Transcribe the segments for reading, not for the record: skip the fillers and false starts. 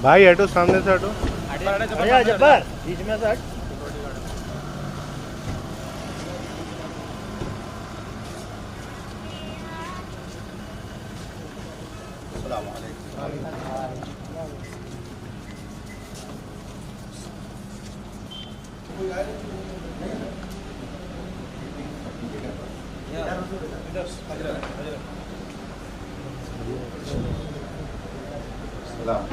بھائی ہٹو سامنے سے ہٹو. جبر بیچ میں سے ہٹ. السلام علیکم. السلام.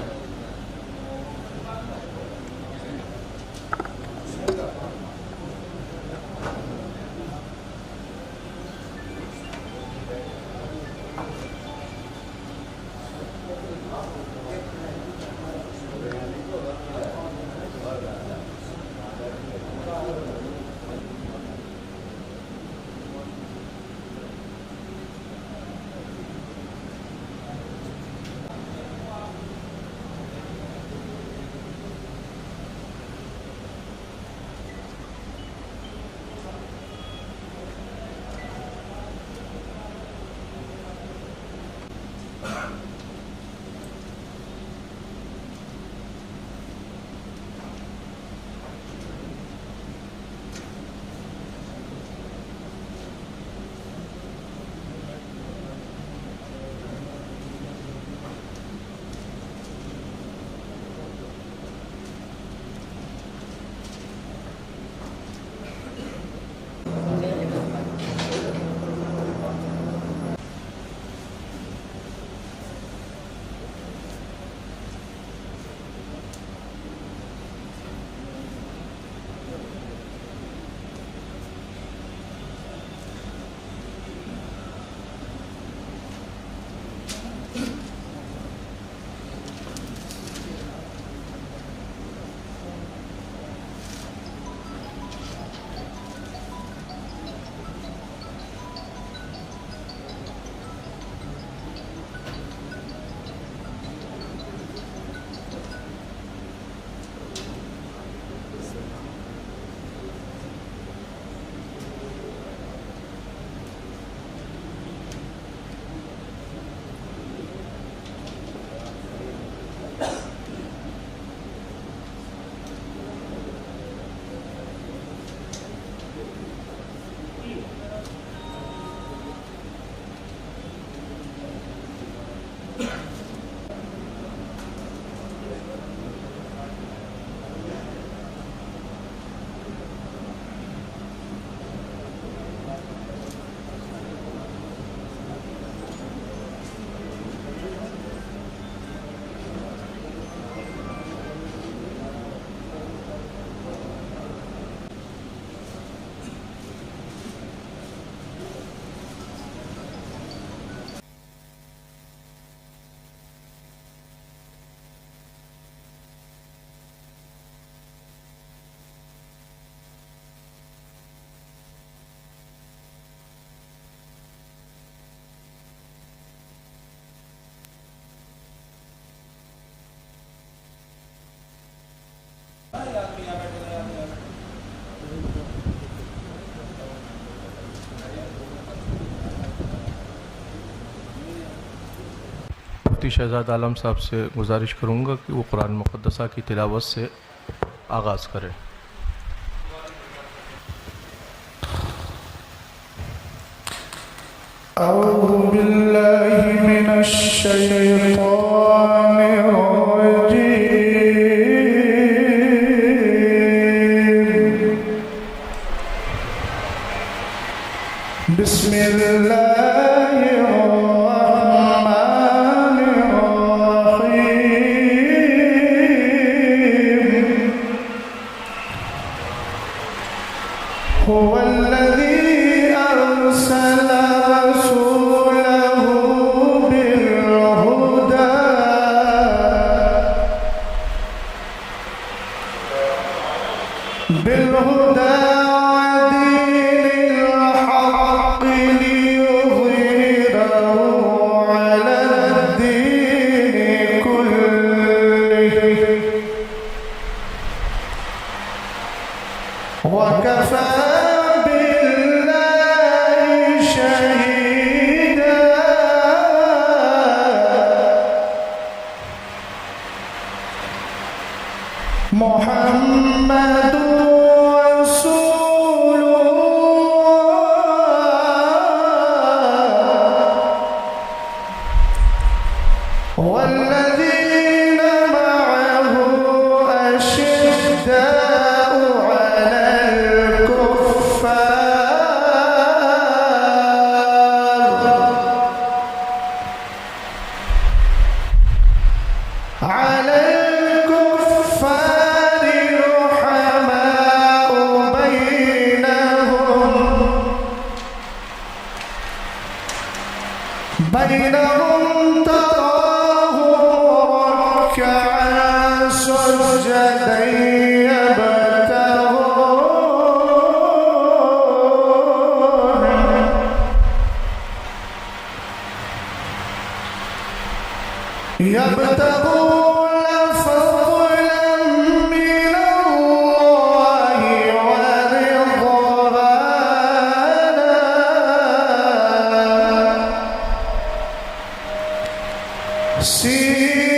مفتی شہزاد عالم صاحب سے گزارش کروں گا کہ وہ قرآن مقدسہ کی تلاوت سے آغاز کریں. اعوذ باللہ من الشیطان الرجیم. بسم اللہ الرحمن الرحیم. هو الذی ارسل رسوله بالهدى محمد رسول الله والذين معه أشداء على الكفار رحماء بينهم تراهم ركعا سجدا يبتغون فضلا من الله ورضوانا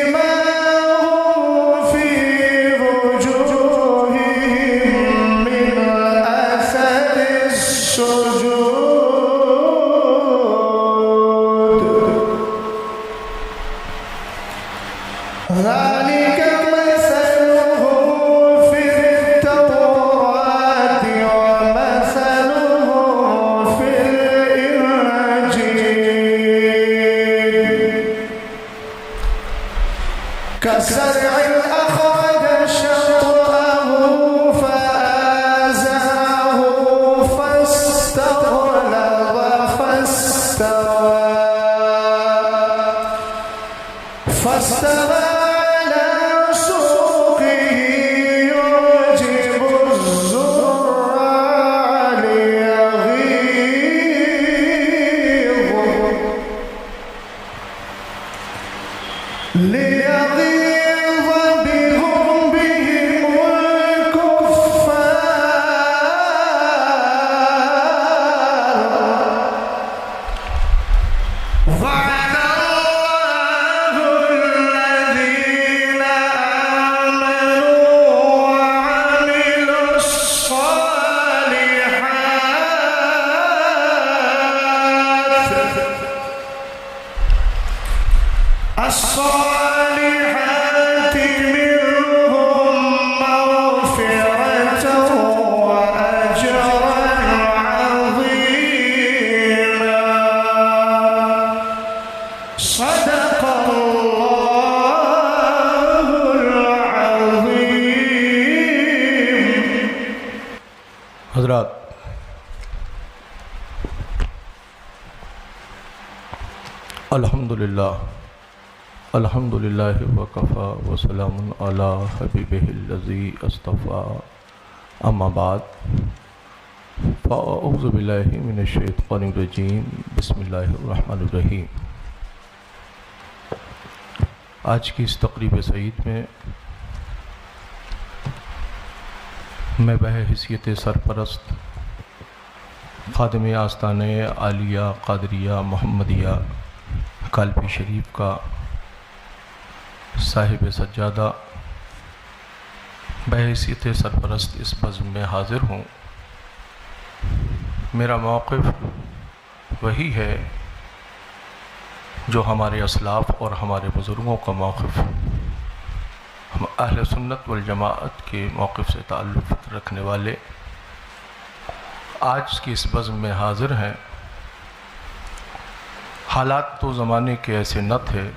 سيماهم في وجوههم من أثر السجود ذلك مثلهم في التوراة ومثلهم في الإنجيل كزرع أخرج شطأه فآزره فاستغلظ فاستوى على سوقه يعجب الزراع ليغيظ بهم الكفار وعد الله الذين آمنوا وعملوا الصالحات منهم مغفرة وأجرا عظيما صدق الله العظيم. حضرات، الحمدللہ وکفا وسلام علی حبیبہ الذی اصطفیٰ، اما بعد فاعوذ باللہ من الشیطان الرجیم، بسم اللہ الرحمن الرحیم. آج کی اس تقریب سعید میں میں بحیثیت سرپرست خادم آستانہ عالیہ قادریہ محمدیہ کالپی شریف کا صاحب سجادہ بحیثیت سرپرست اس بزم میں حاضر ہوں. میرا موقف وہی ہے جو ہمارے اسلاف اور ہمارے بزرگوں کا موقف، ہم اہل سنت والجماعت کے موقف سے تعلق رکھنے والے آج کی اس بزم میں حاضر ہیں. حالات تو زمانے کے ایسے نہ تھے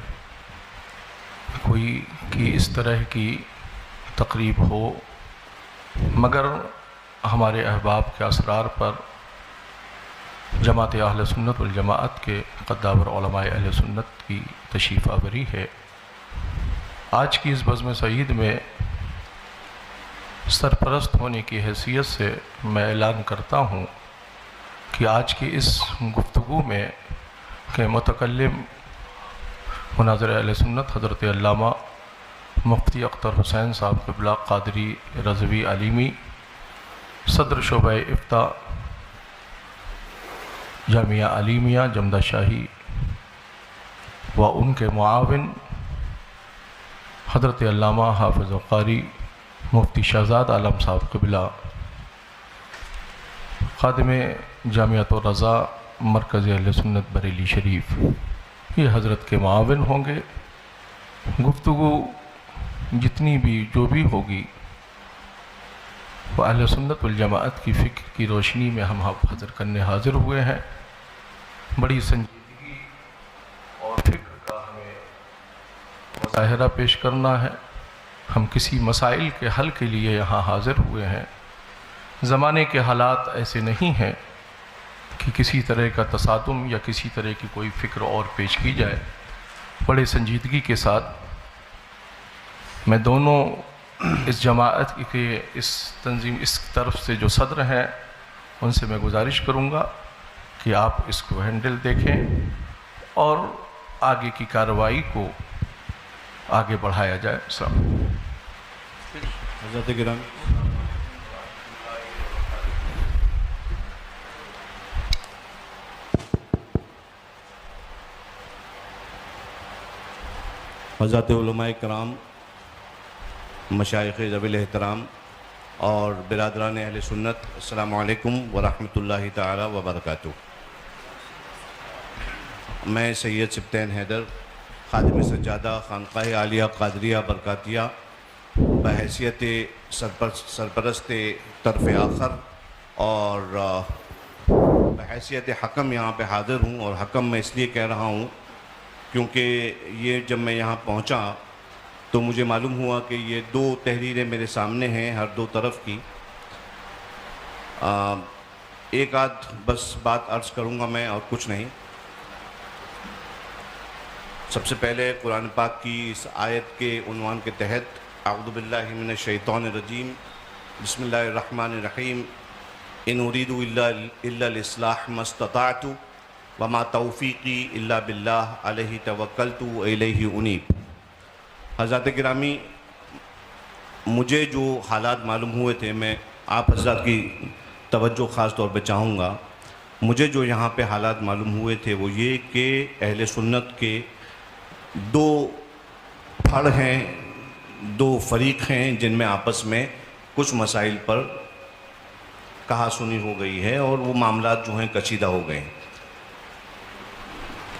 کوئی کہ اس طرح کی تقریب ہو، مگر ہمارے احباب کے اسرار پر جماعت اہل سنت والجماعت کے قداور علماء اہل سنت کی تشریف آوری ہے. آج کی اس بزم سعید میں سرپرست ہونے کی حیثیت سے میں اعلان کرتا ہوں کہ آج کی اس گفتگو میں کہ متکلم مناظر اہل سنت حضرت علامہ مفتی اختر حسین صاحب قبلہ قادری رضوی علیمی، صدر شعبہ افتاء جامعہ علیمیہ جمدہ شاہی، و ان کے معاون حضرت علامہ حافظ قاری مفتی شہزاد عالم صاحب قبلہ، خادم جامعۃ الرضا مرکز اہل سنت بریلی شریف، یہ حضرت کے معاون ہوں گے۔ گفتگو جتنی بھی جو بھی ہوگی وہ اہل سنت والجماعت کی فکر کی روشنی میں ہم حاضر کرنے حاضر ہوئے ہیں۔ بڑی سنجیدگی اور فکر کا ہمیں مظاہرہ پیش کرنا ہے۔ ہم کسی مسائل کے حل کے لیے یہاں حاضر ہوئے ہیں۔ زمانے کے حالات ایسے نہیں ہیں کہ کسی طرح کا تصادم یا کسی طرح کی کوئی فکر اور پیش کی جائے۔ بڑے سنجیدگی کے ساتھ میں دونوں اس جماعت کے اس تنظیم اس طرف سے جو صدر ہیں ان سے میں گزارش کروں گا کہ آپ اس کو ہینڈل دیکھیں اور آگے کی کارروائی کو آگے بڑھایا جائے۔ السلام علیکم۔ حضرت گرامی، حضرات علماء کرام، مشائخ ذوی الاحترام اور برادران اہل سنت، السلام علیکم ورحمۃ اللہ تعالی وبرکاتہ۔ میں سید سبطین حیدر، خادم سجادہ خانقاہ عالیہ قادریہ برکاتیہ، بحیثیت سرپرست طرف آخر اور بحیثیت حکم یہاں پہ حاضر ہوں، اور حکم میں اس لیے کہہ رہا ہوں کیونکہ یہ جب میں یہاں پہنچا تو مجھے معلوم ہوا کہ یہ دو تحریریں میرے سامنے ہیں ہر دو طرف کی۔ ایک آدھ بس بات عرض کروں گا میں، اور کچھ نہیں۔ سب سے پہلے قرآن پاک کی اس آیت کے عنوان کے تحت اعوذ باللہ من الشیطان الرجیم، بسم اللہ الرحمن الرحیم، ان اريد الا الاصلاح ما استطعت وما توفیقی الا باللہ علیہ توکلت والیہ انیب۔ حضرات گرامی، مجھے جو حالات معلوم ہوئے تھے، میں آپ حضرات کی توجہ خاص طور پہ چاہوں گا۔ مجھے جو یہاں پہ حالات معلوم ہوئے تھے وہ یہ کہ اہل سنت کے دو پھڑ ہیں، دو فریق ہیں جن میں آپس میں کچھ مسائل پر کہا سنی ہو گئی ہے اور وہ معاملات جو ہیں کشیدہ ہو گئے ہیں۔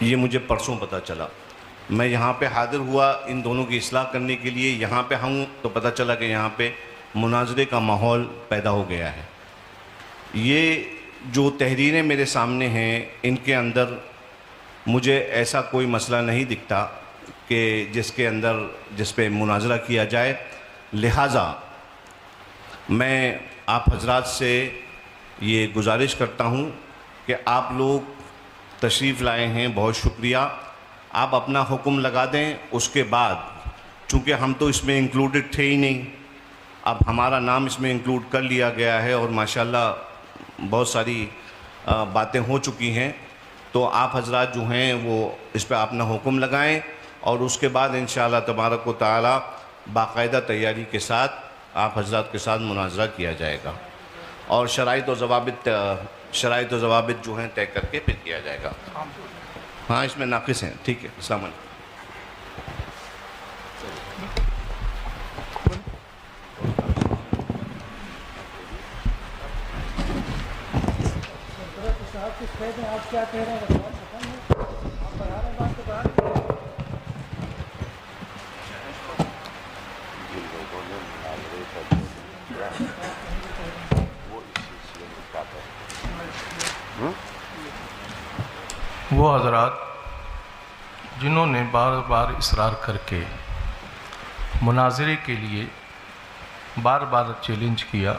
یہ مجھے پرسوں پتہ چلا۔ میں یہاں پہ حاضر ہوا ان دونوں کی اصلاح کرنے کے لیے، یہاں پہ ہوں تو پتہ چلا کہ یہاں پہ مناظرے کا ماحول پیدا ہو گیا ہے۔ یہ جو تحریریں میرے سامنے ہیں ان کے اندر مجھے ایسا کوئی مسئلہ نہیں دکھتا کہ جس پہ مناظرہ کیا جائے، لہٰذا میں آپ حضرات سے یہ گزارش کرتا ہوں کہ آپ لوگ تشریف لائے ہیں، بہت شکریہ۔ آپ اپنا حکم لگا دیں، اس کے بعد چونکہ ہم تو اس میں انکلوڈڈ تھے ہی نہیں، اب ہمارا نام اس میں انکلوڈ کر لیا گیا ہے اور ماشاءاللہ بہت ساری باتیں ہو چکی ہیں، تو آپ حضرات جو ہیں وہ اس پہ اپنا حکم لگائیں اور اس کے بعد انشاءاللہ تبارک و تعالی باقاعدہ تیاری کے ساتھ آپ حضرات کے ساتھ مناظرہ کیا جائے گا اور شرائط و ضوابط جو ہیں طے کر کے پھر کیا جائے گا۔ ہاں اس میں ناقص ہیں، ٹھیک ہے۔ السلام علیکم۔ آپ کیا کہہ رہے ہیں؟ آپ بڑھا رہے ہیں بات تو بڑھا رہے ہیں۔ وہ حضرات جنہوں نے بار بار اصرار کر کے مناظرے کے لیے بار بار چیلنج کیا،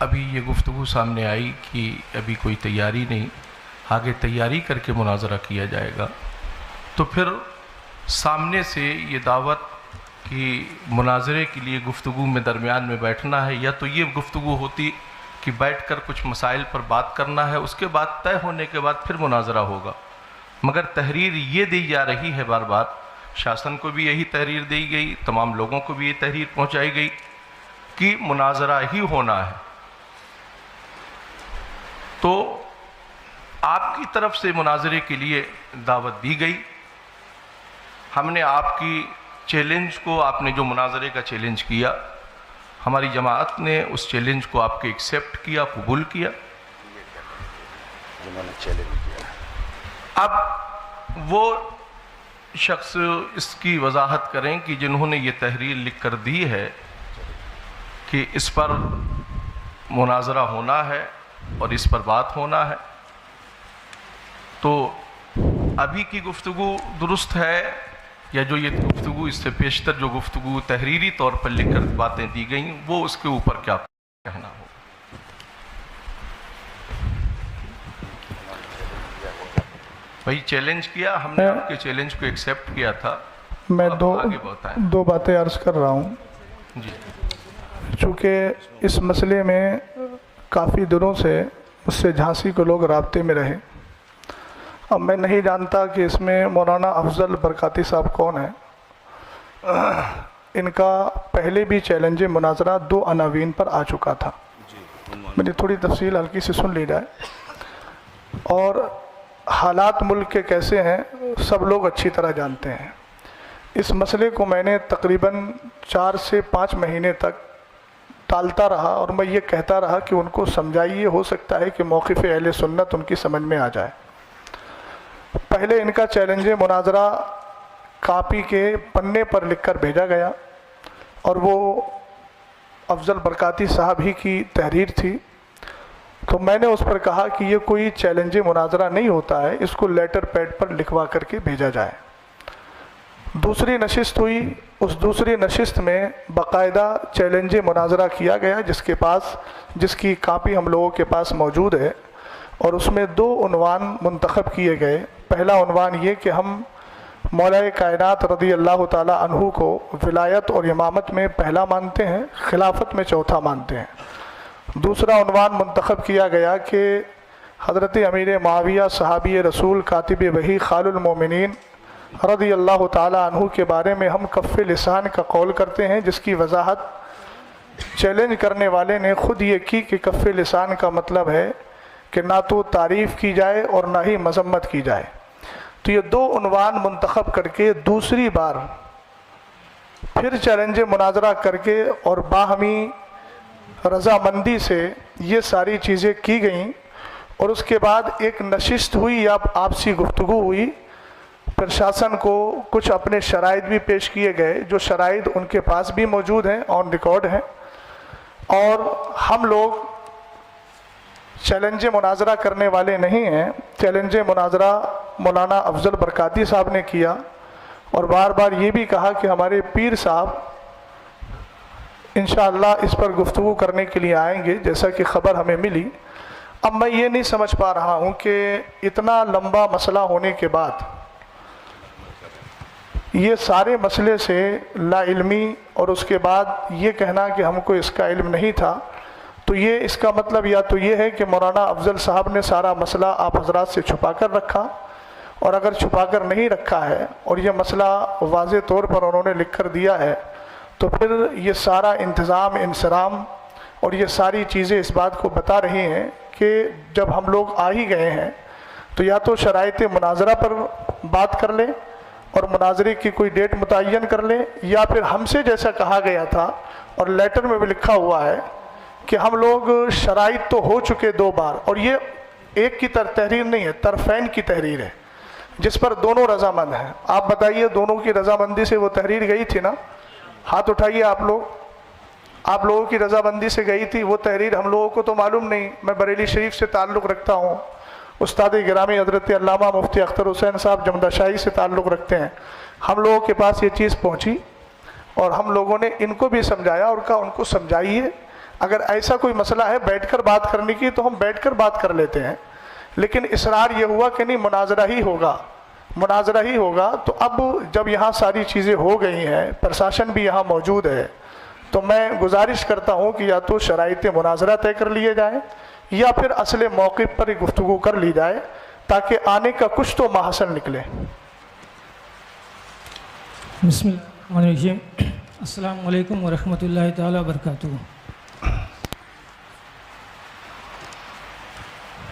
ابھی یہ گفتگو سامنے آئی کہ ابھی کوئی تیاری نہیں، آگے تیاری کر کے مناظرہ کیا جائے گا، تو پھر سامنے سے یہ دعوت کہ مناظرے کے لیے گفتگو میں درمیان میں بیٹھنا ہے، یا تو یہ گفتگو ہوتی کہ بیٹھ کر کچھ مسائل پر بات کرنا ہے، اس کے بعد طے ہونے کے بعد پھر مناظرہ ہوگا، مگر تحریر یہ دی جا رہی ہے بار بار، شاسن کو بھی یہی تحریر دی گئی، تمام لوگوں کو بھی یہ تحریر پہنچائی گئی کہ مناظرہ ہی ہونا ہے۔ تو آپ کی طرف سے مناظرے کے لیے دعوت دی گئی، ہم نے آپ کی چیلنج کو آپ نے جو مناظرے کا چیلنج کیا، ہماری جماعت نے اس چیلنج کو آپ کے ایکسیپٹ کیا، قبول کیا؟ جنہوں نے چیلنج کیا. اب وہ شخص اس کی وضاحت کریں کہ جنہوں نے یہ تحریر لکھ کر دی ہے کہ اس پر مناظرہ ہونا ہے اور اس پر بات ہونا ہے، تو ابھی کی گفتگو درست ہے یا جو یہ گفتگو اس سے پیشتر جو گفتگو تحریری طور پر لکھ کر باتیں دی گئیں وہ اس کے اوپر کیا کہنا ہو؟ بھائی چیلنج کیا، ہم نے آپ کے چیلنج کو ایکسیپٹ کیا تھا. میں آگے بتائیں. دو باتیں عرض کر رہا ہوں. جی. چونکہ اس مسئلے میں کافی دنوں سے مجھ سے جھانسی کے لوگ رابطے میں رہے. اب میں نہیں جانتا کہ اس میں مولانا افضل برکاتی صاحب کون ہیں. ان کا پہلے بھی چیلنج مناظرہ 2 عناوین پر آ چکا تھا. میری تھوڑی تفصیل ہلکی سے سن لی جائے. اور حالات ملک کے کیسے ہیں سب لوگ اچھی طرح جانتے ہیں. اس مسئلے کو میں نے تقریباً 4 سے 5 مہینے تک ٹالتا رہا اور میں یہ کہتا رہا کہ ان کو سمجھائیے، ہو سکتا ہے کہ موقف اہل سنت ان کی سمجھ میں آ جائے. پہلے ان کا چیلنج مناظرہ کاپی کے پنے پر لکھ کر بھیجا گیا اور وہ افضل برکاتی صاحب ہی کی تحریر تھی. تو میں نے اس پر کہا کہ یہ کوئی چیلنج مناظرہ نہیں ہوتا ہے، اس کو لیٹر پیڈ پر لکھوا کر کے بھیجا جائے. دوسری نشست ہوئی. اس دوسری نشست میں باقاعدہ چیلنج مناظرہ کیا گیا جس کی کاپی ہم لوگوں کے پاس موجود ہے، اور اس میں 2 عنوان منتخب کیے گئے. پہلا عنوان یہ کہ ہم مولا کائنات رضی اللہ تعالی عنہ کو ولایت اور امامت میں پہلا مانتے ہیں، خلافت میں چوتھا مانتے ہیں. دوسرا عنوان منتخب کیا گیا کہ حضرت امیر معاویہ صحابی رسول کاتب وحی خال المومنین رضی اللہ تعالی عنہ کے بارے میں ہم کف لسان کا قول کرتے ہیں، جس کی وضاحت چیلنج کرنے والے نے خود یہ کی کہ کف لسان کا مطلب ہے کہ نہ تو تعریف کی جائے اور نہ ہی مذمت کی جائے. تو یہ 2 عنوان منتخب کر کے دوسری بار پھر چیلنج مناظرہ کر کے اور باہمی رضامندی سے یہ ساری چیزیں کی گئیں. اور اس کے بعد ایک نشست ہوئی یا آپسی گفتگو ہوئی. پرشاسن کو کچھ اپنے شرائط بھی پیش کیے گئے، جو شرائط ان کے پاس بھی موجود ہیں، آن ریکارڈ ہیں. اور ہم لوگ چیلنج مناظرہ کرنے والے نہیں ہیں. چیلنج مناظرہ مولانا افضل برکاتی صاحب نے کیا اور بار بار یہ بھی کہا کہ ہمارے پیر صاحب انشاءاللہ اس پر گفتگو کرنے کے لیے آئیں گے، جیسا کہ خبر ہمیں ملی. اب میں یہ نہیں سمجھ پا رہا ہوں کہ اتنا لمبا مسئلہ ہونے کے بعد یہ سارے مسئلے سے لا علمی اور اس کے بعد یہ کہنا کہ ہم کو اس کا علم نہیں تھا، تو یہ اس کا مطلب یا تو یہ ہے کہ مولانا افضل صاحب نے سارا مسئلہ آپ حضرات سے چھپا کر رکھا، اور اگر چھپا کر نہیں رکھا ہے اور یہ مسئلہ واضح طور پر انہوں نے لکھ کر دیا ہے، تو پھر یہ سارا انتظام انصرام اور یہ ساری چیزیں اس بات کو بتا رہی ہیں کہ جب ہم لوگ آ ہی گئے ہیں تو یا تو شرائط مناظرہ پر بات کر لیں اور مناظرے کی کوئی ڈیٹ متعین کر لیں، یا پھر ہم سے جیسا کہا گیا تھا اور لیٹر میں بھی لکھا ہوا ہے کہ ہم لوگ شرائط تو ہو چکے 2 بار، اور یہ ایک کی تحریر نہیں ہے، طرفین کی تحریر ہے جس پر دونوں رضامند ہیں. آپ بتائیے دونوں کی رضامندی سے وہ تحریر گئی تھی نا؟ ہاتھ اٹھائیے آپ لوگوں کی رضامندی سے گئی تھی وہ تحریر. ہم لوگوں کو تو معلوم نہیں. میں بریلی شریف سے تعلق رکھتا ہوں، استاد گرامی حضرت علامہ مفتی اختر حسین صاحب جمدہ شاہی سے تعلق رکھتے ہیں. ہم لوگوں کے پاس یہ چیز پہنچی اور ہم لوگوں نے ان کو بھی سمجھایا اور کہا ان کو سمجھائیے، اگر ایسا کوئی مسئلہ ہے بیٹھ کر بات کرنے کی تو ہم بیٹھ کر بات کر لیتے ہیں. لیکن اصرار یہ ہوا کہ نہیں مناظرہ ہی ہوگا. تو اب جب یہاں ساری چیزیں ہو گئی ہیں، پرشاسن بھی یہاں موجود ہے، تو میں گزارش کرتا ہوں کہ یا تو شرائط مناظرہ طے کر لیے جائیں یا پھر اصل موقف پر ہی گفتگو کر لی جائے تاکہ آنے کا کچھ تو محصل نکلے. بسم اللہ الرحمن الرحیم. السلام علیکم ورحمۃ اللہ تعالی وبرکاتہ.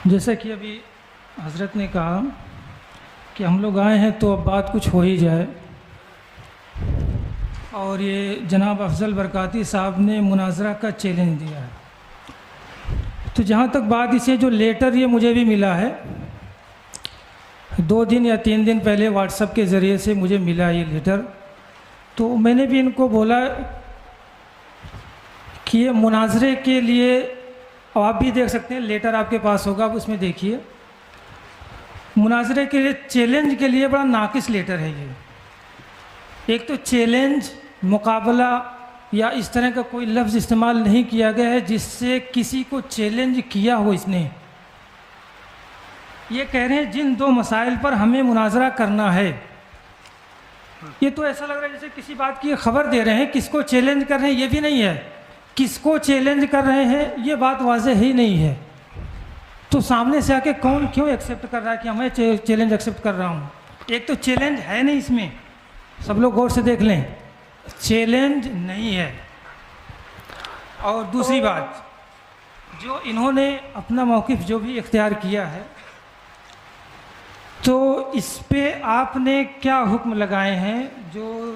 جیسا کہ ابھی حضرت نے کہا کہ ہم لوگ آئے ہیں تو اب بات کچھ ہو ہی جائے. اور یہ جناب افضل برکاتی صاحب نے مناظرہ کا چیلنج دیا ہے. تو جہاں تک بات اسے جو لیٹر یہ مجھے بھی ملا ہے 2 دن یا 3 دن پہلے واٹس ایپ کے ذریعے سے مجھے ملا یہ لیٹر. تو میں نے بھی ان کو بولا کہ یہ مناظرے کے لیے، اور آپ بھی دیکھ سکتے ہیں لیٹر آپ کے پاس ہوگا، اس میں دیکھیے مناظرے کے لیے چیلنج کے لیے بڑا ناقص لیٹر ہے یہ. ایک تو چیلنج، مقابلہ یا اس طرح کا کوئی لفظ استعمال نہیں کیا گیا ہے جس سے کسی کو چیلنج کیا ہو. اس نے یہ کہہ رہے ہیں جن 2 مسائل پر ہمیں مناظرہ کرنا ہے. یہ تو ایسا لگ رہا ہے جیسے کسی بات کی خبر دے رہے ہیں. کس کو چیلنج کر رہے ہیں یہ بھی نہیں ہے، کس کو چیلنج کر رہے ہیں یہ بات واضح ہی نہیں ہے. تو سامنے سے آ کے کون کیوں ایکسیپٹ کر رہا ہے کہ میں چیلنج ایکسیپٹ کر رہا ہوں؟ ایک تو چیلنج ہے نہیں اس میں، سب لوگ غور سے دیکھ لیں، چیلنج نہیں ہے. اور دوسری بات، جو انہوں نے اپنا موقف جو بھی اختیار کیا ہے تو اس پہ آپ نے کیا حکم لگائے ہیں؟ جو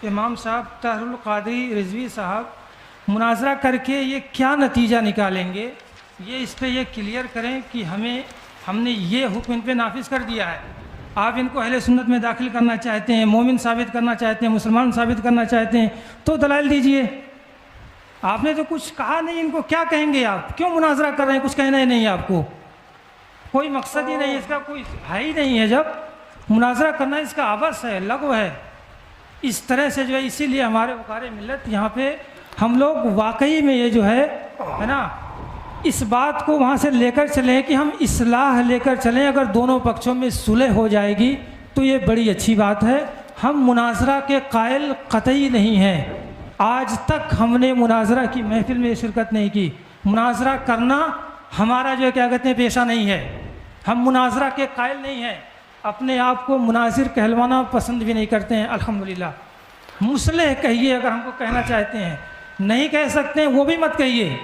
امام صاحب طاہر القادری رضوی صاحب مناظرہ کر کے یہ کیا نتیجہ نکالیں گے، یہ اس پہ یہ کلیئر کریں کہ ہم نے یہ حکم ان پہ نافذ کر دیا ہے. آپ ان کو اہل سنت میں داخل کرنا چاہتے ہیں، مومن ثابت کرنا چاہتے ہیں، مسلمان ثابت کرنا چاہتے ہیں تو دلائل دیجئے. آپ نے تو کچھ کہا نہیں، ان کو کیا کہیں گے؟ آپ کیوں مناظرہ کر رہے ہیں؟ کچھ کہنا ہی نہیں آپ کو، کوئی مقصد ہی نہیں، اس کا کوئی ہے ہی نہیں ہے. جب مناظرہ کرنا اس کا عبث ہے، لغو ہے. اس طرح سے جو ہے اسی لیے ہمارے وقار ملت یہاں پہ ہم لوگ واقعی میں یہ جو ہے نا اس بات کو وہاں سے لے کر چلیں کہ ہم اصلاح لے کر چلیں. اگر دونوں پکشوں میں صلح ہو جائے گی تو یہ بڑی اچھی بات ہے. ہم مناظرہ کے قائل قطعی نہیں ہیں. آج تک ہم نے مناظرہ کی محفل میں شرکت نہیں کی. مناظرہ کرنا ہمارا جو ہے کیا کہتے ہیں پیشہ نہیں ہے. ہم مناظرہ کے قائل نہیں ہیں. اپنے آپ کو مناظر کہلوانا پسند بھی نہیں کرتے ہیں الحمدللہ. مصلح کہیے اگر ہم کو کہنا چاہتے ہیں، نہیں کہہ سکتے ہیں وہ بھی مت کہیے.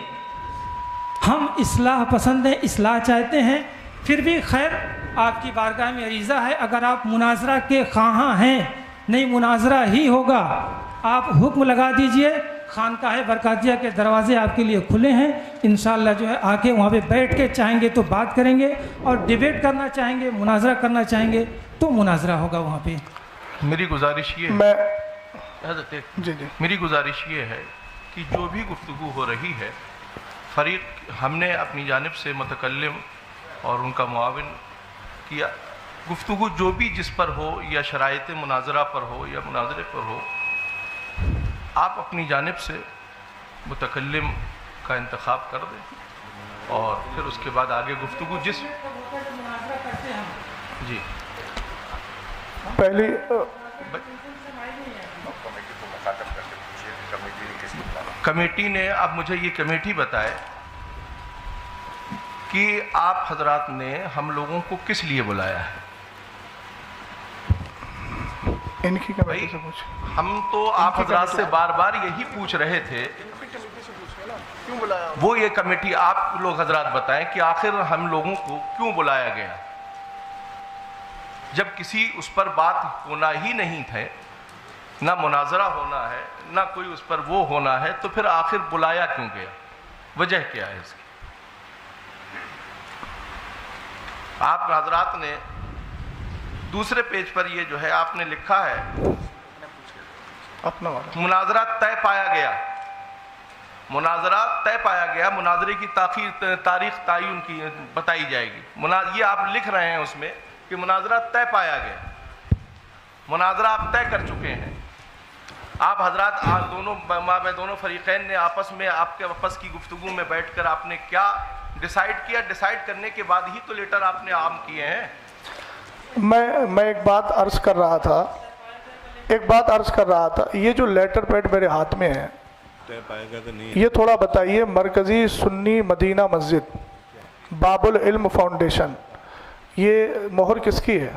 ہم اصلاح پسند ہیں، اصلاح چاہتے ہیں. پھر بھی خیر آپ کی بارگاہ میں عریضہ ہے، اگر آپ مناظرہ کے خواہاں ہیں، نہیں مناظرہ ہی ہوگا، آپ حکم لگا دیجئے. خانقاہ برکاتیہ کے دروازے آپ کے لیے کھلے ہیں. انشاءاللہ جو ہے آ کے وہاں پہ بیٹھ کے چاہیں گے تو بات کریں گے، اور ڈیبیٹ کرنا چاہیں گے، مناظرہ کرنا چاہیں گے تو مناظرہ ہوگا وہاں پہ. میری گزارش یہ میں حضرت جی میری گزارش یہ ہے کہ جو بھی گفتگو ہو رہی ہے، فریق ہم نے اپنی جانب سے متکلم اور ان کا معاون کیا. گفتگو جو بھی جس پر ہو، یا شرائط مناظرہ پر ہو یا مناظرے پر ہو، آپ اپنی جانب سے متکلم کا انتخاب کر دیں اور پھر اس کے بعد آگے گفتگو جس جی پہلی کمیٹی نے اب مجھے یہ کمیٹی بتائے کہ آپ حضرات نے ہم لوگوں کو کس لیے بلایا ہے. ان کی کمیٹی سے پوچھ. ہم تو آپ حضرات سے بار بار یہی پوچھ رہے تھے، وہ یہ کمیٹی آپ لوگ حضرات بتائیں کہ آخر ہم لوگوں کو کیوں بلایا گیا. جب کسی اس پر بات ہونا ہی نہیں تھے، نہ مناظرہ ہونا ہے، نہ کوئی اس پر وہ ہونا ہے، تو پھر آخر بلایا کیوں گیا؟ وجہ کیا ہے اس کی؟ آپ حضرات نے دوسرے پیج پر یہ جو ہے آپ نے لکھا ہے اپنا والا مناظرہ طے پایا گیا. مناظرہ طے پایا گیا، مناظرے کی تاریخ تعین کی بتائی جائے گی. یہ آپ لکھ رہے ہیں اس میں کہ مناظرہ طے پایا گیا. مناظرہ آپ طے کر چکے ہیں. آپ حضرات دونوں فریقین نے آپس میں آپ کے آپس کی گفتگو میں بیٹھ کر آپ نے کیا ڈیسائیڈ کیا؟ ڈیسائیڈ کرنے کے بعد ہی تو لیٹر آپ نے عام کیے ہیں. میں ایک بات عرض کر رہا تھا، یہ جو لیٹر پیڈ میرے ہاتھ میں ہے یہ تھوڑا بتائیے. مرکزی سنی مدینہ مسجد باب العلم فاؤنڈیشن، یہ مہر کس کی ہے؟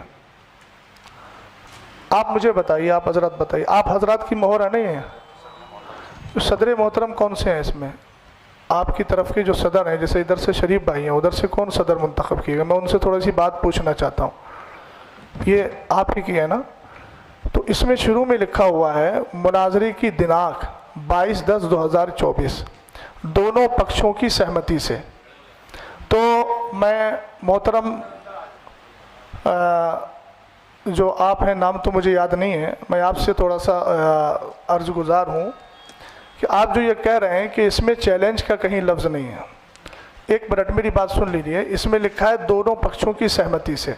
آپ مجھے بتائیے، آپ حضرات بتائیے. آپ حضرات کی مہر ہے نہیں ہے؟ صدر محترم کون سے ہیں اس میں؟ آپ کی طرف کے جو صدر ہیں، جیسے ادھر سے شریف بھائی ہیں، ادھر سے کون صدر منتخب کیے گا؟ میں ان سے تھوڑی سی بات پوچھنا چاہتا ہوں. یہ آپ ہی کی ہے نا؟ تو اس میں شروع میں لکھا ہوا ہے مناظرے کی دناک 22/10/2024 دونوں پکشوں کی سہمتی سے. تو میں محترم جو آپ ہیں، نام تو مجھے یاد نہیں ہے، میں آپ سے تھوڑا سا عرض گزار ہوں کہ آپ جو یہ کہہ رہے ہیں کہ اس میں چیلنج کا کہیں لفظ نہیں ہے. ایک منٹ میری بات سن لیجیے. اس میں لکھا ہے دونوں پکشوں کی سہمتی سے،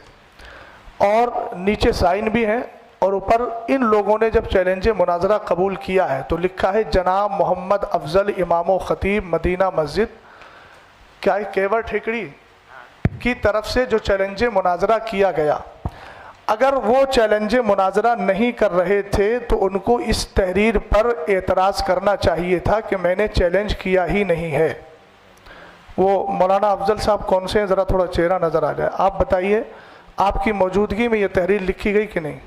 اور نیچے سائن بھی ہے، اور اوپر ان لوگوں نے جب چیلنج مناظرہ قبول کیا ہے تو لکھا ہے جناب محمد افضل امام و خطیب مدینہ مسجد کیا کیور ٹھیکڑی کی طرف سے جو چیلنج مناظرہ کیا گیا. اگر وہ چیلنج مناظرہ نہیں کر رہے تھے تو ان کو اس تحریر پر اعتراض کرنا چاہیے تھا کہ میں نے چیلنج کیا ہی نہیں ہے. وہ مولانا افضل صاحب کون سے ہیں؟ ذرا تھوڑا چہرہ نظر آ جائے. آپ بتائیے آپ کی موجودگی میں یہ تحریر لکھی گئی کہ نہیں؟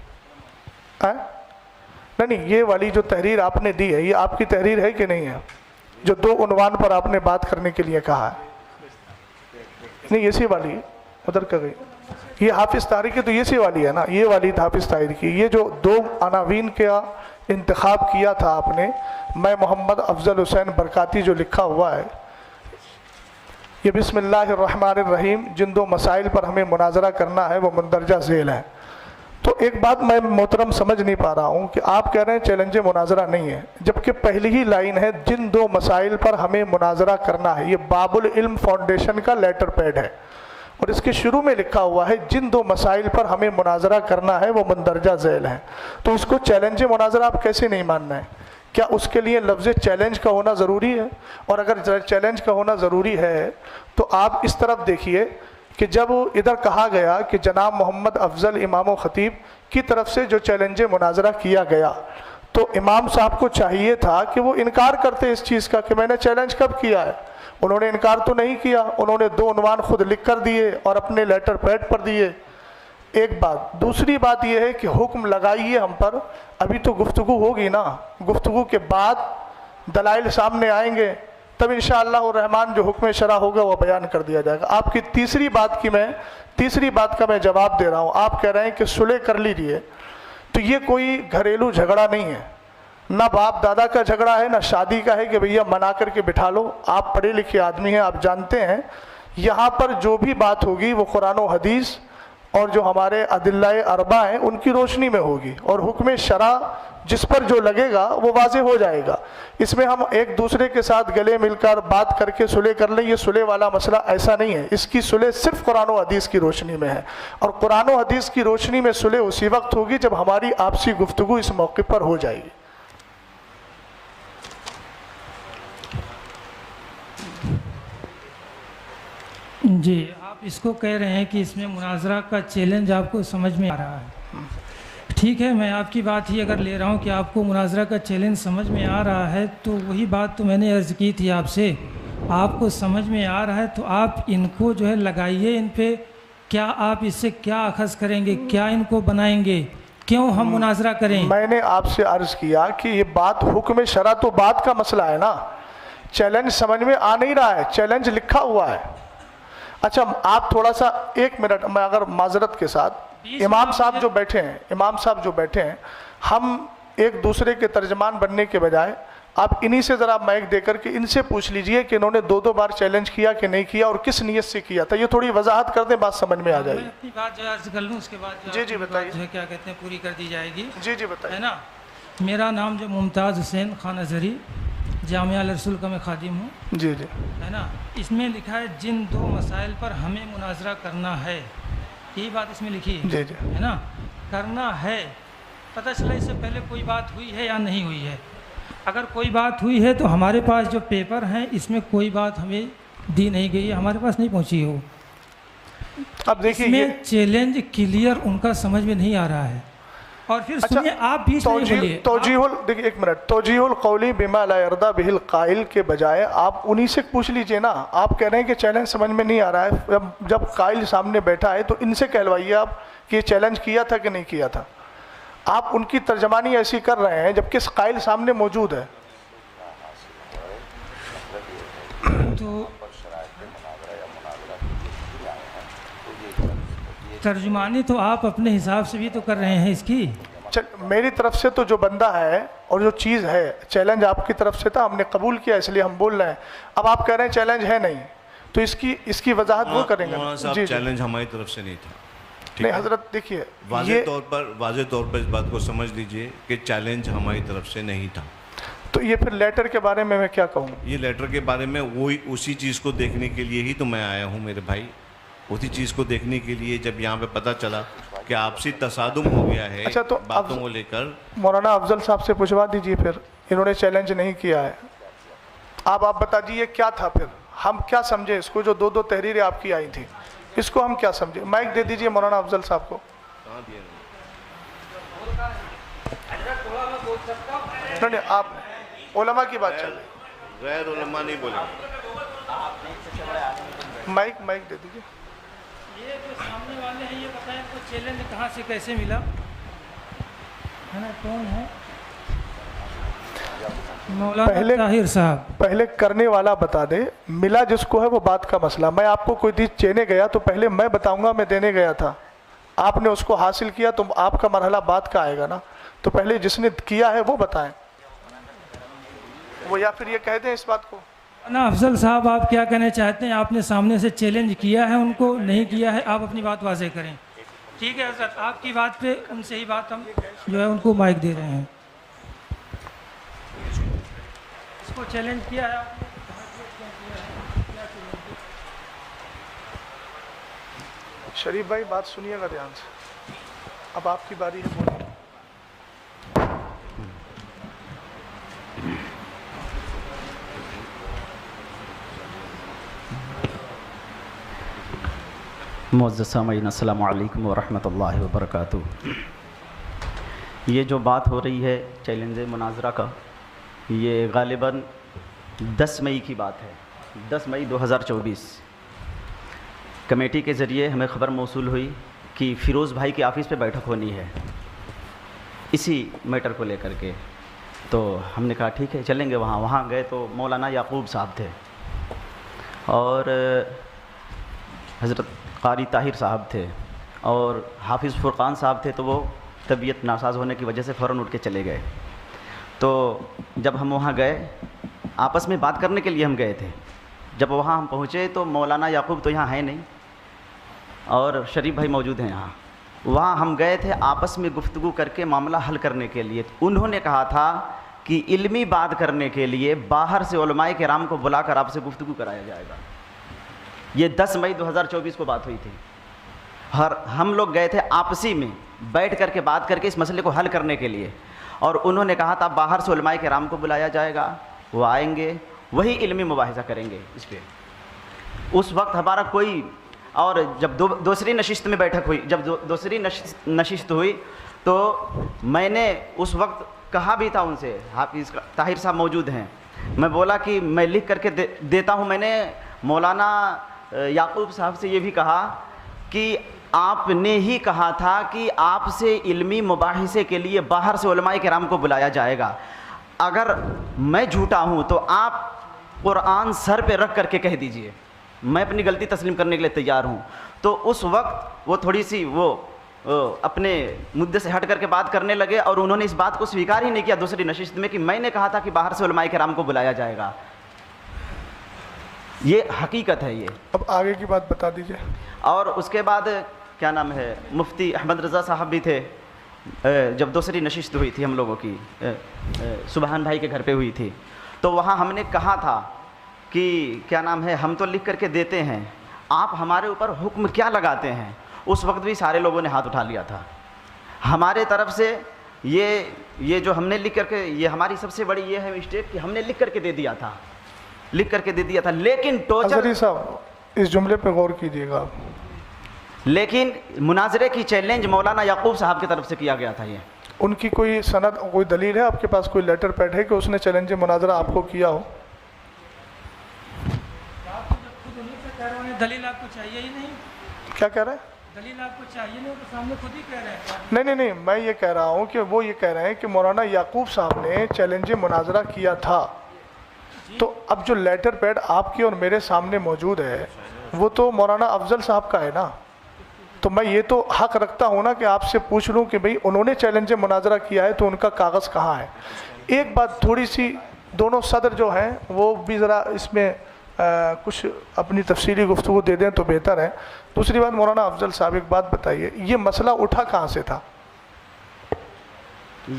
نہیں، یہ والی جو تحریر آپ نے دی ہے یہ آپ کی تحریر ہے کہ نہیں ہے؟ جو 2 عنوان پر آپ نے بات کرنے کے لیے کہا ہے. نہیں، اسی والی ادھر کا گئی. یہ حافظ طاہر کی تو اسی والی ہے نا، یہ والی حافظ طاہر کی. یہ جو 2 عناوین کا انتخاب کیا تھا آپ نے، میں محمد افضل حسین برکاتی جو لکھا ہوا ہے، یہ بسم اللہ الرحمن الرحیم جن 2 مسائل پر ہمیں مناظرہ کرنا ہے وہ مندرجہ ذیل ہے. تو ایک بات میں محترم سمجھ نہیں پا رہا ہوں کہ آپ کہہ رہے ہیں چیلنج مناظرہ نہیں ہے، جبکہ پہلی ہی لائن ہے جن 2 مسائل پر ہمیں مناظرہ کرنا ہے. یہ باب العلم فاؤنڈیشن کا لیٹر پیڈ ہے، اور اس کے شروع میں لکھا ہوا ہے جن 2 مسائل پر ہمیں مناظرہ کرنا ہے وہ مندرجہ ذیل ہیں. تو اس کو چیلنج مناظرہ آپ کیسے نہیں ماننا ہے؟ کیا اس کے لیے لفظ چیلنج کا ہونا ضروری ہے؟ اور اگر چیلنج کا ہونا ضروری ہے تو آپ اس طرف دیکھیے کہ جب ادھر کہا گیا کہ جناب محمد افضل امام و خطیب کی طرف سے جو چیلنج مناظرہ کیا گیا، تو امام صاحب کو چاہیے تھا کہ وہ انکار کرتے اس چیز کا کہ میں نے چیلنج کب کیا ہے. انہوں نے انکار تو نہیں کیا، انہوں نے 2 عنوان خود لکھ کر دیے اور اپنے لیٹر پیڈ پر دیے. ایک بات. دوسری بات یہ ہے کہ حکم لگائیے ہم پر. ابھی تو گفتگو ہوگی نا، گفتگو کے بعد دلائل سامنے آئیں گے، تب انشاءاللہ الرحمن جو حکم شرع ہوگا وہ بیان کر دیا جائے گا. آپ کی تیسری بات کا میں جواب دے رہا ہوں. آپ کہہ رہے ہیں کہ صلح کر لیجئے، تو یہ کوئی گھریلو جھگڑا نہیں ہے، نہ باپ دادا کا جھگڑا ہے، نہ شادی کا ہے کہ بھیا منا کر کے بٹھا لو. آپ پڑھے لکھے آدمی ہیں، آپ جانتے ہیں یہاں پر جو بھی بات ہوگی وہ قرآن و حدیث اور جو ہمارے ادلہ اربع ہیں ان کی روشنی میں ہوگی، اور حکم شرع جس پر جو لگے گا وہ واضح ہو جائے گا. اس میں ہم ایک دوسرے کے ساتھ گلے مل کر بات کر کے صلح کر لیں، یہ صلح والا مسئلہ ایسا نہیں ہے. اس کی صلح صرف قرآن و حدیث کی روشنی میں ہے، اور قرآن و حدیث کی روشنی میں صلح اسی وقت ہوگی جب ہماری آپسی گفتگو اس موقع پر ہو جائے گی. جی، آپ اس کو کہہ رہے ہیں کہ اس میں مناظرہ کا چیلنج آپ کو سمجھ میں آ رہا ہے. ٹھیک ہے، میں آپ کی بات ہی اگر لے رہا ہوں کہ آپ کو مناظرہ کا چیلنج سمجھ میں آ رہا ہے، تو وہی بات تو میں نے عرض کی تھی آپ سے. آپ کو سمجھ میں آ رہا ہے تو آپ ان کو جو ہے لگائیے ان پہ. کیا آپ اس سے کیا اخذ کریں گے؟ کیا ان کو بنائیں گے؟ کیوں ہم مناظرہ کریں؟ میں نے آپ سے عرض کیا کہ یہ بات حکم شرع تو بات کا مسئلہ ہے نا، چیلنج سمجھ میں آ نہیں رہا ہے، چیلنج لکھا ہوا ہے. اچھا آپ تھوڑا سا 1 منٹ، میں اگر معذرت کے ساتھ امام صاحب جو بیٹھے ہیں ہم ایک دوسرے کے ترجمان بننے کے بجائے آپ انہی سے ذرا مائک دے کر کے ان سے پوچھ لیجئے کہ انہوں نے 2 بار چیلنج کیا کہ نہیں کیا اور کس نیت سے کیا تھا. یہ تھوڑی وضاحت کر دیں، بات سمجھ میں آ جائے گی. میں اپنی بات جو عرض کر لوں، اس کے بعد جی بتائیے. جو کیا کہتے ہیں پوری کر دی جائے گی. جی بتائیے. ہے نا، میرا نام جو ممتاز حسین خان اظہری، جامعہ الرسول کا میں خادم ہوں. جی ہے نا، اس میں لکھا ہے جن 2 مسائل پر ہمیں مناظرہ کرنا ہے، یہی بات اس میں لکھی ہے. جی ہے نا، کرنا ہے. پتہ چلا اس سے پہلے کوئی بات ہوئی ہے یا نہیں ہوئی ہے. اگر کوئی بات ہوئی ہے تو ہمارے پاس جو پیپر ہیں اس میں کوئی بات ہمیں دی نہیں گئی ہے، ہمارے پاس نہیں پہنچی ہو. اب دیکھیے اس میں چیلنج کلیئر ان کا سمجھ میں نہیں آ رہا ہے. اور پھر سنیے، آپ بیچ میں بولیے. دیکھیے 1 منٹ، توجیہ القولی بما لا یرضی بہ القائل کے بجائے آپ انہی سے پوچھ لیجئے نا. آپ کہہ رہے ہیں کہ چیلنج سمجھ میں نہیں آ رہا ہے، جب قائل سامنے بیٹھا ہے تو ان سے کہلوائیے آپ کہ یہ چیلنج کیا تھا کہ نہیں کیا تھا. آپ ان کی ترجمانی ایسی کر رہے ہیں جبکہ قائل سامنے موجود ہے. تو ترجمانی تو آپ اپنے حساب سے بھی تو کر رہے ہیں اس کی. میری طرف سے تو جو بندہ ہے اور جو چیز ہے، چیلنج آپ کی طرف سے تھا، ہم نے قبول کیا، اس لیے ہم بول رہے ہیں. اب آپ کہہ رہے ہیں چیلنج ہے نہیں، تو اس کی وضاحت وہ کریں گے. مولانا صاحب چیلنج ہماری طرف سے نہیں تھا. نہیں حضرت دیکھیے، واضح طور پر اس بات کو سمجھ لیجئے کہ چیلنج ہماری طرف سے نہیں تھا. تو یہ پھر لیٹر کے بارے میں کیا کہوں؟ یہ لیٹر کے بارے میں وہی اسی چیز کو دیکھنے کے لیے ہی تو میں آیا ہوں میرے بھائی. اسی چیز کو دیکھنے کے لیے جب یہاں پہ پتہ چلا کہ آپسی تصادم ہو گیا ہے اچھا تو باتوں کو لے کر. مولانا افضل صاحب سے پوچھوا دیجئے، پھر انہوں نے چیلنج نہیں کیا ہے. آپ بتا دیجئے کیا تھا، پھر ہم کیا سمجھے اس کو؟ جو دو تحریریں آپ کی آئی تھیں، اس کو ہم کیا سمجھے؟ مائک دے دیجئے مولانا افضل صاحب کو. نہیں آپ علماء کی بات چل رہی، غیر علماء نہیں بولیں. مائک دے دیجئے. یہ جو سامنے والے ہیں یہ بتائیں کو چیلنج کہاں سے کیسے ملا ہے نا؟ کون ہے؟ مولانا طاہر صاحب. پہلے کرنے والا بتا دے، ملا جس کو ہے وہ بات کا مسئلہ. میں آپ کو کوئی چیز چینے گیا تو پہلے میں بتاؤں گا میں دینے گیا تھا، آپ نے اس کو حاصل کیا تو آپ کا مرحلہ بات کا آئے گا نا. تو پہلے جس نے کیا ہے وہ بتائیں، وہ یا پھر یہ کہہ دیں اس بات کو. نا افضل صاحب آپ کیا کہنا چاہتے ہیں؟ آپ نے سامنے سے چیلنج کیا ہے، ان کو نہیں کیا ہے، آپ اپنی بات واضح کریں. ٹھیک ہے حضرت، آپ کی بات پہ ان سے ہی بات ہم جو ہے ان کو مائک دے رہے ہیں. اس کو چیلنج کیا ہے آپ نے؟ شریف بھائی بات سنیے گا دھیان سے، اب آپ کی باری ہے بولیں. معزز سامعین السلام علیکم ورحمۃ اللہ وبرکاتہ. یہ جو بات ہو رہی ہے چیلنج مناظرہ کا، یہ غالباً 10 مئی کی بات ہے. 10 مئی 2024 کمیٹی کے ذریعے ہمیں خبر موصول ہوئی کہ فیروز بھائی کی آفس پہ بیٹھک ہونی ہے اسی میٹر کو لے کر کے. تو ہم نے کہا ٹھیک ہے چلیں گے وہاں. وہاں گئے تو مولانا یعقوب صاحب تھے اور حضرت قاری طاہر صاحب تھے اور حافظ فرقان صاحب تھے. تو وہ طبیعت ناساز ہونے کی وجہ سے فوراً اٹھ کے چلے گئے. تو جب ہم وہاں گئے آپس میں بات کرنے کے لیے ہم گئے تھے. جب وہاں ہم پہنچے تو مولانا یعقوب تو یہاں ہے نہیں اور شریف بھائی موجود ہیں یہاں. وہاں ہم گئے تھے آپس میں گفتگو کر کے معاملہ حل کرنے کے لیے. انہوں نے کہا تھا کہ علمی بات کرنے کے لیے باہر سے علماء کرام کو بلا کر آپ سے گفتگو کرایا جائے گا. یہ 10 مئی 2024 کو بات ہوئی تھی. ہم لوگ گئے تھے آپسی میں بیٹھ کر کے بات کر کے اس مسئلے کو حل کرنے کے لیے. اور انہوں نے کہا تھا باہر سے علماء کرام کو بلایا جائے گا، وہ آئیں گے، وہی علمی مباحثہ کریں گے اس پہ. اس وقت ہمارا کوئی، اور جب دوسری نشست میں بیٹھک ہوئی، جب دوسری نشست ہوئی تو میں نے اس وقت کہا بھی تھا ان سے، حافظ طاہر صاحب موجود ہیں، میں بولا کہ میں لکھ کر کے دیتا ہوں. میں نے مولانا یعقوب صاحب سے یہ بھی کہا کہ آپ نے ہی کہا تھا کہ آپ سے علمی مباحثے کے لیے باہر سے علماء کرام کو بلایا جائے گا. اگر میں جھوٹا ہوں تو آپ قرآن سر پہ رکھ کر کے کہہ دیجئے، میں اپنی غلطی تسلیم کرنے کے لیے تیار ہوں. تو اس وقت وہ تھوڑی سی وہ اپنے مدعے سے ہٹ کر کے بات کرنے لگے اور انہوں نے اس بات کو سویکار ہی نہیں کیا دوسری نشست میں کہ میں نے کہا تھا کہ باہر سے علماء کرام کو بلایا جائے گا. یہ حقیقت ہے. یہ اب آگے کی بات بتا دیجئے. اور اس کے بعد کیا نام ہے، مفتی احمد رضا صاحب بھی تھے. جب دوسری نشست ہوئی تھی ہم لوگوں کی سبحان بھائی کے گھر پہ ہوئی تھی، تو وہاں ہم نے کہا تھا کہ کیا نام ہے، ہم تو لکھ کر کے دیتے ہیں، آپ ہمارے اوپر حکم کیا لگاتے ہیں. اس وقت بھی سارے لوگوں نے ہاتھ اٹھا لیا تھا. ہمارے طرف سے یہ جو ہم نے لکھ کر کے، یہ ہماری سب سے بڑی یہ ہے مسٹیک کہ ہم نے لکھ کر کے دے دیا تھا، لیکن ٹوچر صاحب اس جملے پہ غور کیجیے گا. لیکن مناظرے کی چیلنج مولانا یعقوب صاحب کی طرف سے کیا گیا تھا. یہ ان کی کوئی سند، کوئی دلیل ہے آپ کے پاس، کوئی لیٹر پیڈ ہے کہ اس نے چیلنج مناظرہ آپ کو کیا ہو؟ دلیل آپ کو چاہیے ہی نہیں. کیا کہہ رہے ہیں؟ دلیل آپ کو چاہیے نہیں، تو سامنے خود ہی کہہ رہے ہیں. نہیں، میں یہ کہہ رہا ہوں کہ وہ یہ کہہ رہے ہیں کہ مولانا یعقوب صاحب نے چیلنج مناظرہ کیا تھا. تو اب جو لیٹر پیڈ آپ کی اور میرے سامنے موجود ہے وہ تو مولانا افضل صاحب کا ہے نا. تو میں یہ تو حق رکھتا ہوں نا کہ آپ سے پوچھ لوں کہ بھئی انہوں نے چیلنج مناظرہ کیا ہے تو ان کا کاغذ کہاں ہے. ایک بات تھوڑی سی، دونوں صدر جو ہیں وہ بھی ذرا اس میں کچھ اپنی تفصیلی گفتگو دے دیں تو بہتر ہے. دوسری بات مولانا افضل صاحب ایک بات بتائیے، یہ مسئلہ اٹھا کہاں سے تھا؟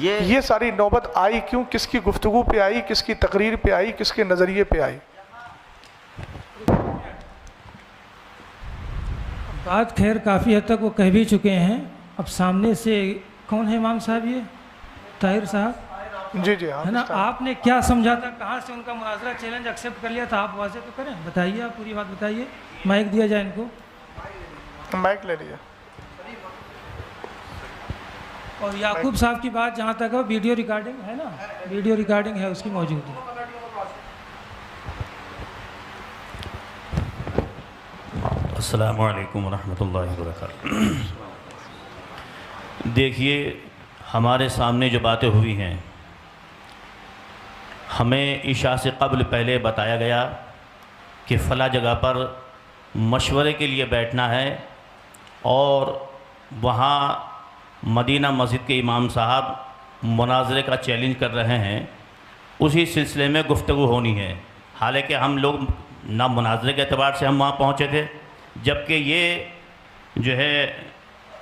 یہ ساری نوبت آئی کیوں؟ کس کی گفتگو پہ آئی، کس کی تقریر پہ آئی، کس کے نظریے پہ آئی؟ بات خیر کافی حد تک وہ کہہ بھی چکے ہیں. اب سامنے سے کون ہے امام صاحب؟ یہ طاہر صاحب جی جی ہاں ہے نا. آپ نے کیا سمجھا تھا، کہاں سے ان کا مناظرہ چیلنج ایکسیپٹ کر لیا تھا؟ آپ واضح تو کریں، بتائیے، آپ پوری بات بتائیے. مائک دیا جائے ان کو، مائک لے لیا. اور یعقوب صاحب کی بات جہاں تک ہے ویڈیو ریکارڈنگ ہے نا، ویڈیو ریکارڈنگ ہے اس کی موجود ہے. السلام علیکم ورحمۃ اللہ وبرکاتہ. دیکھیے، ہمارے سامنے جو باتیں ہوئی ہیں، ہمیں عشاء سے قبل پہلے بتایا گیا کہ فلاں جگہ پر مشورے کے لیے بیٹھنا ہے، اور وہاں مدینہ مسجد کے امام صاحب مناظرے کا چیلنج کر رہے ہیں، اسی سلسلے میں گفتگو ہونی ہے. حالانکہ ہم لوگ نہ مناظرے کے اعتبار سے ہم وہاں پہنچے تھے، جبکہ یہ جو ہے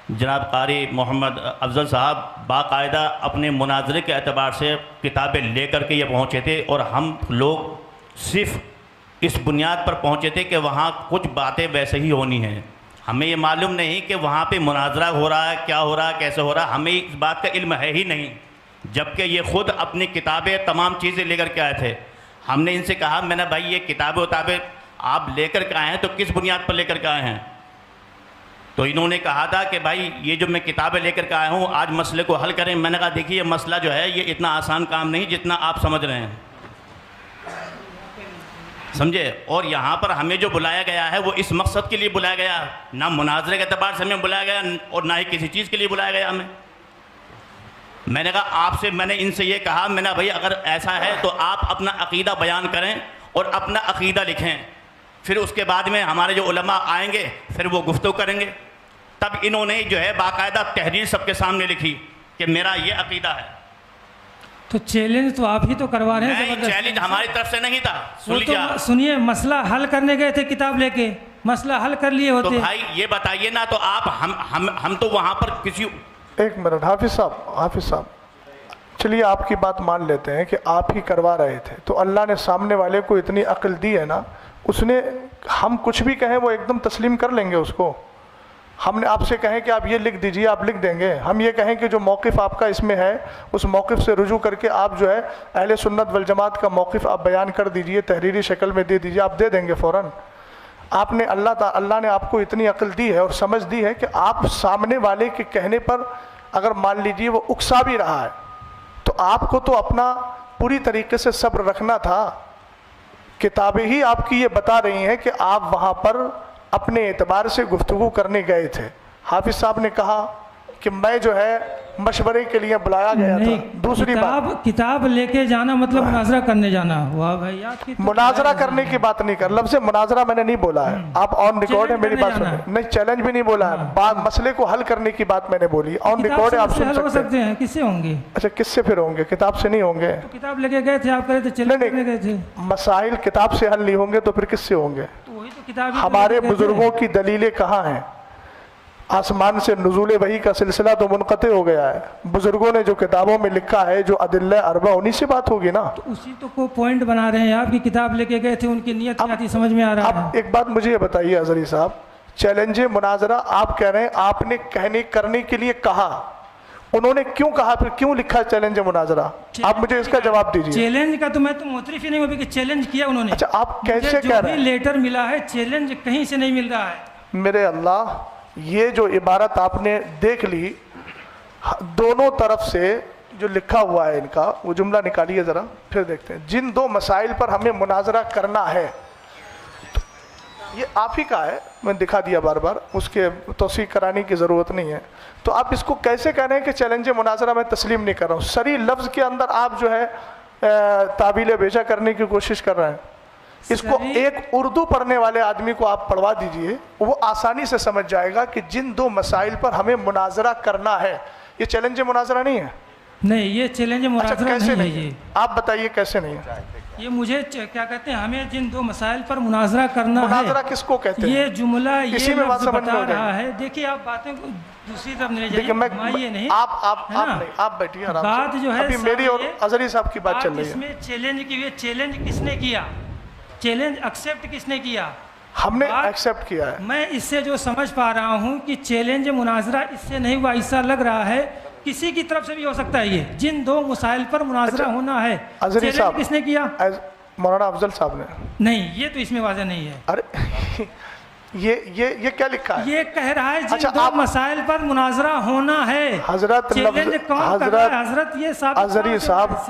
جناب قاری محمد افضل صاحب باقاعدہ اپنے مناظرے کے اعتبار سے کتابیں لے کر کے یہ پہنچے تھے، اور ہم لوگ صرف اس بنیاد پر پہنچے تھے کہ وہاں کچھ باتیں ویسے ہی ہونی ہیں. ہمیں یہ معلوم نہیں کہ وہاں پہ مناظرہ ہو رہا ہے، کیا ہو رہا ہے، کیسے ہو رہا ہے، ہمیں اس بات کا علم ہے ہی نہیں. جبکہ یہ خود اپنی کتابیں تمام چیزیں لے کر کے آئے تھے. ہم نے ان سے کہا، میں نے بھائی یہ کتابیں آپ لے کر کے آئے ہیں تو کس بنیاد پر لے کر کے آئے ہیں؟ تو انہوں نے کہا تھا کہ بھائی یہ جو میں کتابیں لے کر کے آیا ہوں آج مسئلے کو حل کریں. میں نے کہا دیکھیے یہ مسئلہ جو ہے یہ اتنا آسان کام نہیں جتنا آپ سمجھ رہے ہیں، سمجھے. اور یہاں پر ہمیں جو بلایا گیا ہے وہ اس مقصد کے لیے بلایا گیا، نہ مناظرے کے اعتبار سے ہمیں بلایا گیا اور نہ ہی کسی چیز کے لیے بلایا گیا ہمیں. میں نے کہا آپ سے، میں نے ان سے یہ کہا، میں نے بھائی اگر ایسا ہے تو آپ اپنا عقیدہ بیان کریں اور اپنا عقیدہ لکھیں، پھر اس کے بعد میں ہمارے جو علماء آئیں گے پھر وہ گفتگو کریں گے. تب انہوں نے جو ہے باقاعدہ تحریر سب کے سامنے لکھی کہ میرا یہ عقیدہ ہے. تو چیلنج تو آپ ہی تو کروا رہے ہیں. نہیں، چیلنج ہماری طرف سے نہیں تھا. سنیے، مسئلہ حل کرنے گئے تھے کتاب لے کے، مسئلہ حل کر لیے ہوتے. تو بھائی یہ بتائیے نا، تو آپ ہم تو وہاں پر کسی... ایک منٹ حافظ صاحب چلیے آپ کی بات مان لیتے ہیں کہ آپ ہی کروا رہے تھے، تو اللہ نے سامنے والے کو اتنی عقل دی ہے نا، اس نے ہم کچھ بھی کہیں وہ ایک دم تسلیم کر لیں گے اس کو. ہم نے آپ سے کہیں کہ آپ یہ لکھ دیجئے، آپ لکھ دیں گے. ہم یہ کہیں کہ جو موقف آپ کا اس میں ہے اس موقف سے رجوع کر کے آپ جو ہے اہل سنت والجماعت کا موقف آپ بیان کر دیجئے، تحریری شکل میں دے دیجئے، آپ دے دیں گے فوراً. آپ نے اللہ نے آپ کو اتنی عقل دی ہے اور سمجھ دی ہے کہ آپ سامنے والے کے کہنے پر اگر مان لیجئے وہ اکسا بھی رہا ہے تو آپ کو تو اپنا پوری طریقے سے صبر رکھنا تھا. کتابیں ہی آپ کی یہ بتا رہی ہیں کہ آپ وہاں پر اپنے اعتبار سے گفتگو کرنے گئے تھے. حافظ صاحب نے کہا کہ میں جو ہے مشورے کے لیے بلایا گیا تھا. دوسری بات، کتاب لے کے جانا مطلب مناظرہ کرنے جانا. واہ بھائی، آپ کی مناظرہ کرنے کی بات نہیں کر، لفظ مناظرہ میں نے نہیں بولا ہے، آپ آن ریکارڈ ہے میری بات سنیں. نہیں، چیلنج بھی نہیں بولا ہے، بات مسئلے کو حل کرنے کی بات میں نے بولی. آن ریکارڈ ہے، آپ سن سکتے ہیں. کس سے ہوں گے؟ اچھا، کس سے پھر ہوں گے؟ کتاب سے نہیں ہوں گے. کتاب لے کے گئے تھے آپ، کہہ رہے تھے چیلنج کرنے گئے تھے. مسائل کتاب سے حل نہیں ہوں گے تو پھر کس سے ہوں گے؟ ہمارے بزرگوں کی دلیلیں کہاں ہیں؟ آسمان سے نزول وحی کا سلسلہ تو منقطع ہو گیا ہے. بزرگوں نے جو کتابوں میں لکھا ہے، جو ادلہ اربع، انہی سے بات ہوگی نا. تو اسی تو کو پوائنٹ بنا رہے ہیں. آپ کی کتاب لے کے گئے تھے، ان کی نیت کیا تھی سمجھ میں آ رہا ہے. اب ایک بات مجھے یہ بتائیے حضری صاحب، چیلنج مناظرہ آپ کہہ رہے ہیں آپ نے کرنے کے لیے کہا، انہوں نے کیوں کہا، پھر کیوں لکھا چیلنج مناظرہ؟ آپ مجھے اس کا جواب دیجیے. چیلنج کا تو میں تو معترف ہی نہیں ہوں کہ چیلنج کیا انہوں نے. اچھا، آپ کیسے کہہ رہے ہیں؟ لیٹر ملا ہے، چیلنج کہیں سے نہیں مل رہا ہے. میرے اللہ، یہ جو عبارت آپ نے دیکھ لی، دونوں طرف سے جو لکھا ہوا ہے ان کا، وہ جملہ نکالیے ذرا، پھر دیکھتے ہیں. جن دو مسائل پر ہمیں مناظرہ کرنا ہے، یہ آپ ہی کا ہے، میں دکھا دیا بار بار، اس کے توثیق کرانے کی ضرورت نہیں ہے. تو آپ اس کو کیسے کہہ رہے ہیں کہ چیلنج مناظرہ میں تسلیم نہیں کر رہا ہوں؟ صریح لفظ کے اندر آپ جو ہے تعبیل بیجا کرنے کی کوشش کر رہے ہیں. اس کو ایک اردو پڑھنے والے آدمی کو آپ پڑھوا دیجئے، وہ آسانی سے سمجھ جائے گا کہ جن دو مسائل پر ہمیں مناظرہ کرنا ہے، یہ چیلنج مناظرہ نہیں ہے۔ نہیں، یہ چیلنج مناظرہ کیسے نہیں ہے یہ۔ آپ بتائیے کیسے نہیں ہے؟ یہ مجھے کیا کہتے ہیں، ہمیں جن دو مسائل پر مناظرہ کرنا ہے، مناظرہ کس کو کہتے ہیں؟ یہ جملہ اسی یہ میں بات لفظ سمجھ میں ہو بتا جائے رہا ہے۔ دیکھیے آپ باتیں دوسری طرف نہیں دیکھیں میں جائیے نہیں، آپ بیٹھیے آرام سے، بات جو ہے ابھی میری اور صاحب اظہری صاحب کی بات چل رہی اس ہے۔ میں چیلنج کی، چیلنج کس نے کیا؟ چیلنج ایکسیپٹ کس نے کیا؟ ہم نے ایکسیپٹ کیا ہے۔ میں اس سے جو سمجھ پا رہا ہوں کہ چیلنج مناظرہ اس سے نہیں ہوا، ایسا لگ رہا ہے کسی کی طرف سے بھی ہو سکتا ہے یہ، جن دو مسائل پر مناظرہ ہونا ہے۔ اظہری چیلنج صاحب کس نے کیا؟ مولانا افضل صاحب نے۔ نہیں، یہ تو اس میں واضح نہیں ہے۔ ارے یہ کیا لکھا ہے؟ یہ کہہ رہا ہے اچھا، جن دو مسائل پر مناظرہ ہونا ہے۔ حضرت چیلنج کون کر رہا ہے؟ حضرت یہ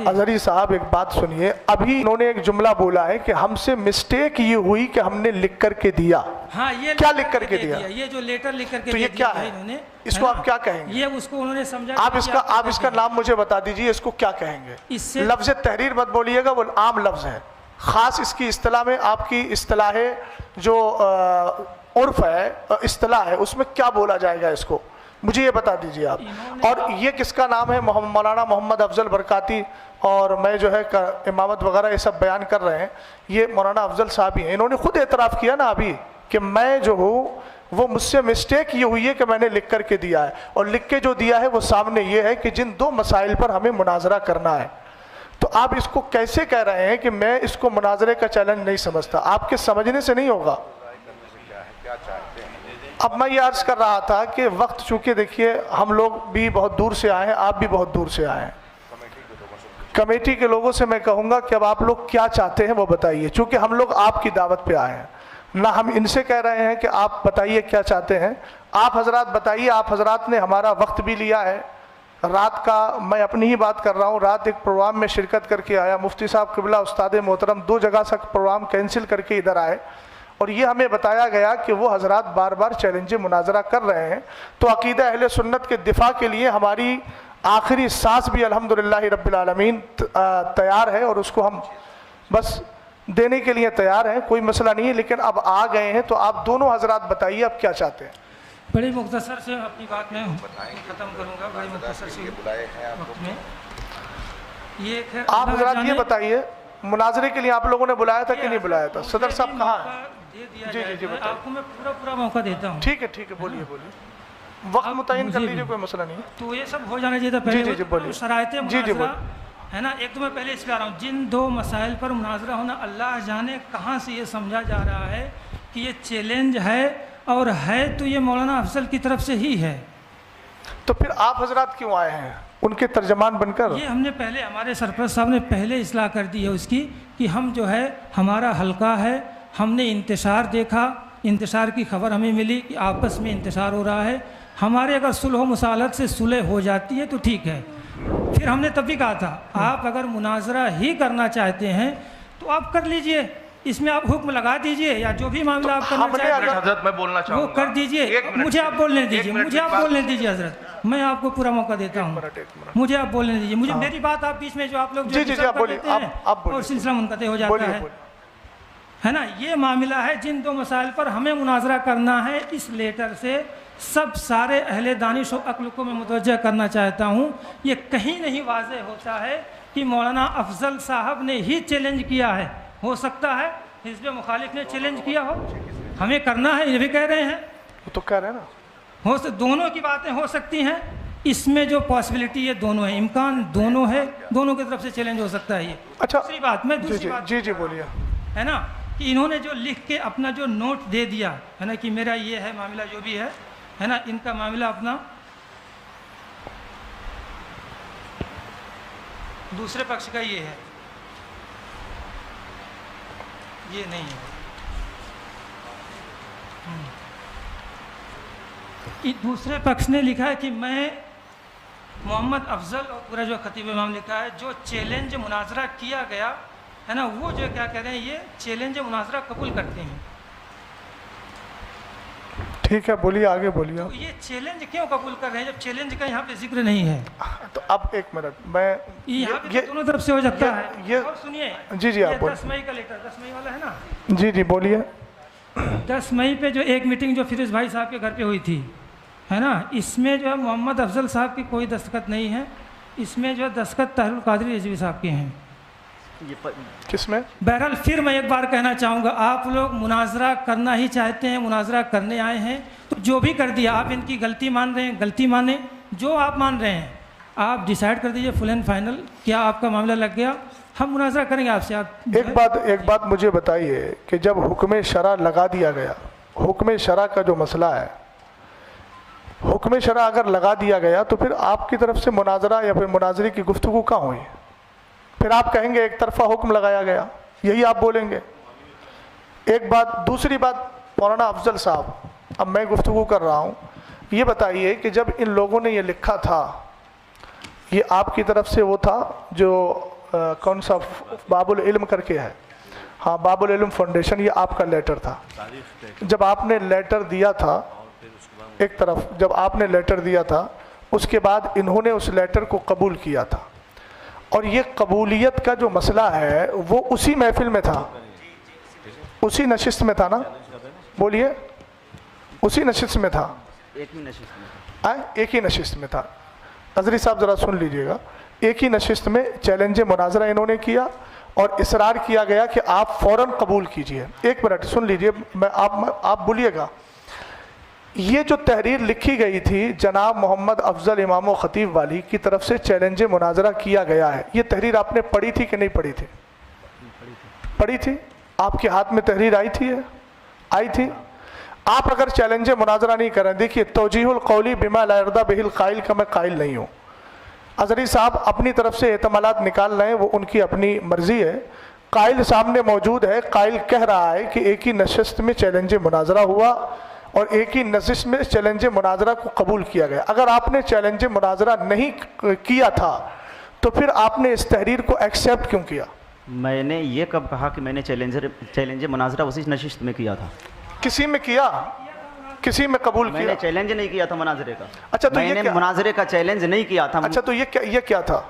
اظہری صاحب ایک بات سنیے، ابھی انہوں نے ایک جملہ بولا ہے کہ ہم سے مسٹیک یہ ہوئی کہ ہم نے لکھ کر کے دیا۔ ہاں، یہ کیا لکھ کر کے دیا؟ یہ جو لیٹر لکھ کر کے تو یہ دیا کیا ہے ہے؟ انہوں نے، اس کو آپ کیا کہیں گے؟ یہ اس کو انہوں نے سمجھا۔ آپ اس کا نام مجھے بتا دیجئے، اس کو کیا کہیں گے؟ لفظ تحریر مت بولیے گا، وہ عام لفظ ہے، خاص اس کی اصطلاح میں آپ کی اصطلاح ہے جو عرف ہے، اصطلاح ہے، اس میں کیا بولا جائے گا اس کو؟ مجھے یہ بتا دیجئے آپ۔ اور یہ کس کا نام ہے؟ مولانا محمد افضل برکاتی، اور میں جو ہے امامت وغیرہ یہ سب بیان کر رہے ہیں، یہ مولانا افضل صاحب ہی ہیں۔ انہوں نے خود اعتراف کیا نا ابھی کہ میں جو ہوں وہ مجھ سے مسٹیک یہ ہوئی ہے کہ میں نے لکھ کر کے دیا ہے، اور لکھ کے جو دیا ہے وہ سامنے یہ ہے کہ جن دو مسائل پر ہمیں مناظرہ کرنا ہے۔ تو آپ اس کو کیسے کہہ رہے ہیں کہ میں اس کو مناظرے کا چیلنج نہیں سمجھتا؟ آپ کے سمجھنے سے نہیں ہوگا۔ اب میں یہ عرض کر رہا تھا کہ وقت چونکہ دیکھیے ہم لوگ بھی بہت دور سے آئے ہیں، آپ بھی بہت دور سے آئے ہیں، کمیٹی کے لوگوں سے میں کہوں گا کہ اب آپ لوگ کیا چاہتے ہیں وہ بتائیے، چونکہ ہم لوگ آپ کی دعوت پہ آئے ہیں، نہ ہم ان سے کہہ رہے ہیں کہ آپ بتائیے کیا چاہتے ہیں۔ آپ حضرات بتائیے، آپ حضرات نے ہمارا وقت بھی لیا ہے، رات کا میں اپنی ہی بات کر رہا ہوں، رات ایک پروگرام میں شرکت کر کے آیا، مفتی صاحب قبلہ استاد محترم 2 جگہ سے پروگرام کینسل کر کے ادھر آئے، اور یہ ہمیں بتایا گیا کہ وہ حضرات بار بار چیلنج مناظرہ کر رہے ہیں۔ تو عقیدہ اہل سنت کے دفاع کے لیے ہماری آخری سانس بھی الحمدللہ رب العالمین تیار ہے، اور اس کو ہم بس دینے کے لیے تیار ہیں، کوئی مسئلہ نہیں ہے، لیکن اب آ گئے ہیں تو آپ دونوں حضرات بتائیے اب کیا چاہتے ہیں۔ بڑی مختصر سے اپنی بات میں ختم کروں گا، بڑی مختصر سے وقت میں۔ یہ آپ حضرات یہ بتائیے، مناظرے کے لیے آپ لوگوں نے بلایا تھا کہ نہیں بلایا تھا؟ صدر صاحب کہاں ہیں؟ جی آپ کو میں پورا موقع دیتا ہوں۔ ٹھیک ہے بولیے وقت متعین کر لیجیے، کوئی مسئلہ نہیں ہے۔ تو یہ سب ہو جانا چاہیے تھا پہلے شرائط مناظرہ ہے نا۔ ایک تو میں پہلے اس پہ آ رہا ہوں، جن دو مسائل پر مناظرہ ہونا، اللہ جانے کہاں سے یہ سمجھا جا رہا ہے کہ یہ چیلنج ہے، اور ہے تو یہ مولانا افضل کی طرف سے ہی ہے۔ تو پھر آپ حضرات کیوں آئے ہیں ان کے ترجمان بن کر؟ یہ ہم نے پہلے، ہمارے سرپرست صاحب نے پہلے اصلاح کر دی ہے اس کی، کہ ہم جو ہے ہمارا حلقہ ہے، ہم نے انتشار دیکھا، انتشار کی خبر ہمیں ملی کہ آپس میں انتشار ہو رہا ہے، ہمارے اگر صلح و مصالحت سے صلح ہو جاتی ہے تو ٹھیک ہے۔ پھر ہم نے تب بھی کہا تھا آپ اگر مناظرہ ہی کرنا چاہتے ہیں تو آپ کر لیجئے، اس میں آپ حکم لگا دیجئے، یا جو بھی معاملہ آپ کرنا چاہتے ہیں حضرت میں بولنا چاہوں وہ گا، کر دیجئے۔ مجھے آپ بولنے دیجئے، حضرت میں آپ کو پورا موقع دیتا ہوں، مجھے آپ بولنے دیجئے، مجھے میری بات آپ بیچ میں جو آپ لوگ جو کر دیتے ہیں اور سلسلہ منقطع ہو جاتا ہے نا۔ یہ معاملہ ہے، جن دو مسائل پر ہمیں مناظرہ کرنا ہے، اس لیٹر سے سارے اہل دانش و عقل کو میں متوجہ کرنا چاہتا ہوں، یہ کہیں نہیں واضح ہوتا ہے کہ مولانا افضل صاحب نے ہی چیلنج کیا ہے۔ ہو سکتا ہے حزب مخالف نے چیلنج کیا ہو، ہمیں کرنا ہے، یہ بھی کہہ رہے ہیں، وہ تو کہہ رہے ہیں نا، دونوں کی باتیں ہو سکتی ہیں، اس میں جو پاسبلٹی ہے دونوں ہے، امکان دونوں ہے، دونوں کی طرف سے چیلنج ہو سکتا ہے۔ یہ اچھا دوسری بات میں دوسری بات جی بولیے، ہے نا، کہ انہوں نے جو لکھ کے اپنا جو نوٹ دے دیا ہے نا کہ میرا یہ ہے معاملہ، جو بھی ہے نا، ان کا معاملہ اپنا دوسرے پکش کا یہ ہے، یہ نہیں ہے۔ دوسرے پکش نے لکھا ہے کہ میں محمد افضل، اور پورا جو خطیب امام لکھا ہے، جو چیلنج مناظرہ کیا گیا ہے نا، وہ جو کیا کہہ رہے ہیں، یہ چیلنج مناظرہ قبول کرتے ہیں۔ ٹھیک ہے بولیے, آگے بولیے. تو یہ چیلنج کیوں قبول کر رہے ہیں جب چیلنج کا یہاں پہ ذکر نہیں ہے؟ تو اب ایک منٹ, میں یہاں پہ تو دونوں طرف سے ہو جاتا ہے. یہ اور سنیے, جی جی آپ 10 مئی کا لیٹر, 10 مئی والا ہے نا, جی جی بولیے. 10 مئی پہ جو ایک میٹنگ جو فیروز بھائی صاحب کے گھر پہ ہوئی تھی, ہے نا, اس میں جو ہے محمد افضل صاحب کی کوئی دستخط نہیں ہے. اس میں جو ہے دستخط طاہر القادری رضوی صاحب کے ہیں. کس میں؟ بہرحال پھر میں ایک بار کہنا چاہوں گا, آپ لوگ مناظرہ کرنا ہی چاہتے ہیں, مناظرہ کرنے آئے ہیں, تو جو بھی کر دیا آپ ان کی غلطی مان رہے ہیں, غلطی مانیں. جو آپ مان رہے ہیں آپ ڈیسائیڈ کر دیجئے فل اینڈ فائنل, کیا آپ کا معاملہ لگ گیا, ہم مناظرہ کریں گے آپ سے. آپ ایک بات مجھے بتائیے کہ جب حکم شرع لگا دیا گیا, حکم شرع کا جو مسئلہ ہے, حکم شرع اگر لگا دیا گیا تو پھر آپ کی طرف سے مناظرہ یا پھر مناظرے کی گفتگو کہاں ہوئی؟ پھر آپ کہیں گے ایک طرفہ حکم لگایا گیا, یہی آپ بولیں گے. ایک بات. دوسری بات, مولانا افضل صاحب, اب میں گفتگو کر رہا ہوں, یہ بتائیے کہ جب ان لوگوں نے یہ لکھا تھا, یہ آپ کی طرف سے وہ تھا جو کون سا باب العلم کر کے ہے, ہاں باب العلم فاؤنڈیشن, یہ آپ کا لیٹر تھا. جب آپ نے لیٹر دیا تھا, ایک طرف جب آپ نے لیٹر دیا تھا, اس کے بعد انہوں نے اس لیٹر کو قبول کیا تھا, اور یہ قبولیت کا جو مسئلہ ہے وہ اسی محفل میں تھا, اسی نشست میں تھا نا, بولیے, اسی نشست میں تھا, ایک ہی نشست میں تھا. قادری صاحب ذرا سن لیجئے گا, ایک ہی نشست میں چیلنج مناظرہ انہوں نے کیا اور اصرار کیا گیا کہ آپ فوراً قبول کیجئے. ایک منٹ سن لیجئے, آپ بولیے گا. یہ جو تحریر لکھی گئی تھی جناب محمد افضل امام و خطیب والی کی طرف سے چیلنج مناظرہ کیا گیا ہے, یہ تحریر آپ نے پڑھی تھی کہ نہیں پڑھی تھی؟ پڑھی تھی. آپ کے ہاتھ میں تحریر آئی تھی, آئی تھی. آپ اگر چیلنج مناظرہ نہیں کریں, دیکھیے توجیہ القولی بما لا یرضی بہ القائل کا میں قائل نہیں ہوں. اظہری صاحب اپنی طرف سے احتمالات نکال رہے ہیں, وہ ان کی اپنی مرضی ہے. قائل سامنے موجود ہے, قائل کہہ رہا ہے کہ ایک ہی نشست میں چیلنج مناظرہ ہوا اور ایک ہی نشست میں چیلنج مناظرہ کو قبول کیا گیا. اگر آپ نے چیلنج مناظرہ نہیں کیا تھا تو پھر آپ نے اس تحریر کو ایکسیپٹ کیوں کیا؟ میں نے یہ کب کہا کہ میں نے چیلنج مناظرہ اسی نشست میں کیا تھا؟ کسی میں کیا, کسی میں قبول کیا؟ میں نے چیلنج نہیں کیا تھا مناظرے کا. اچھا تو میں نے مناظرے کا چیلنج نہیں کیا تھا. اچھا تو یہ کیا تھا؟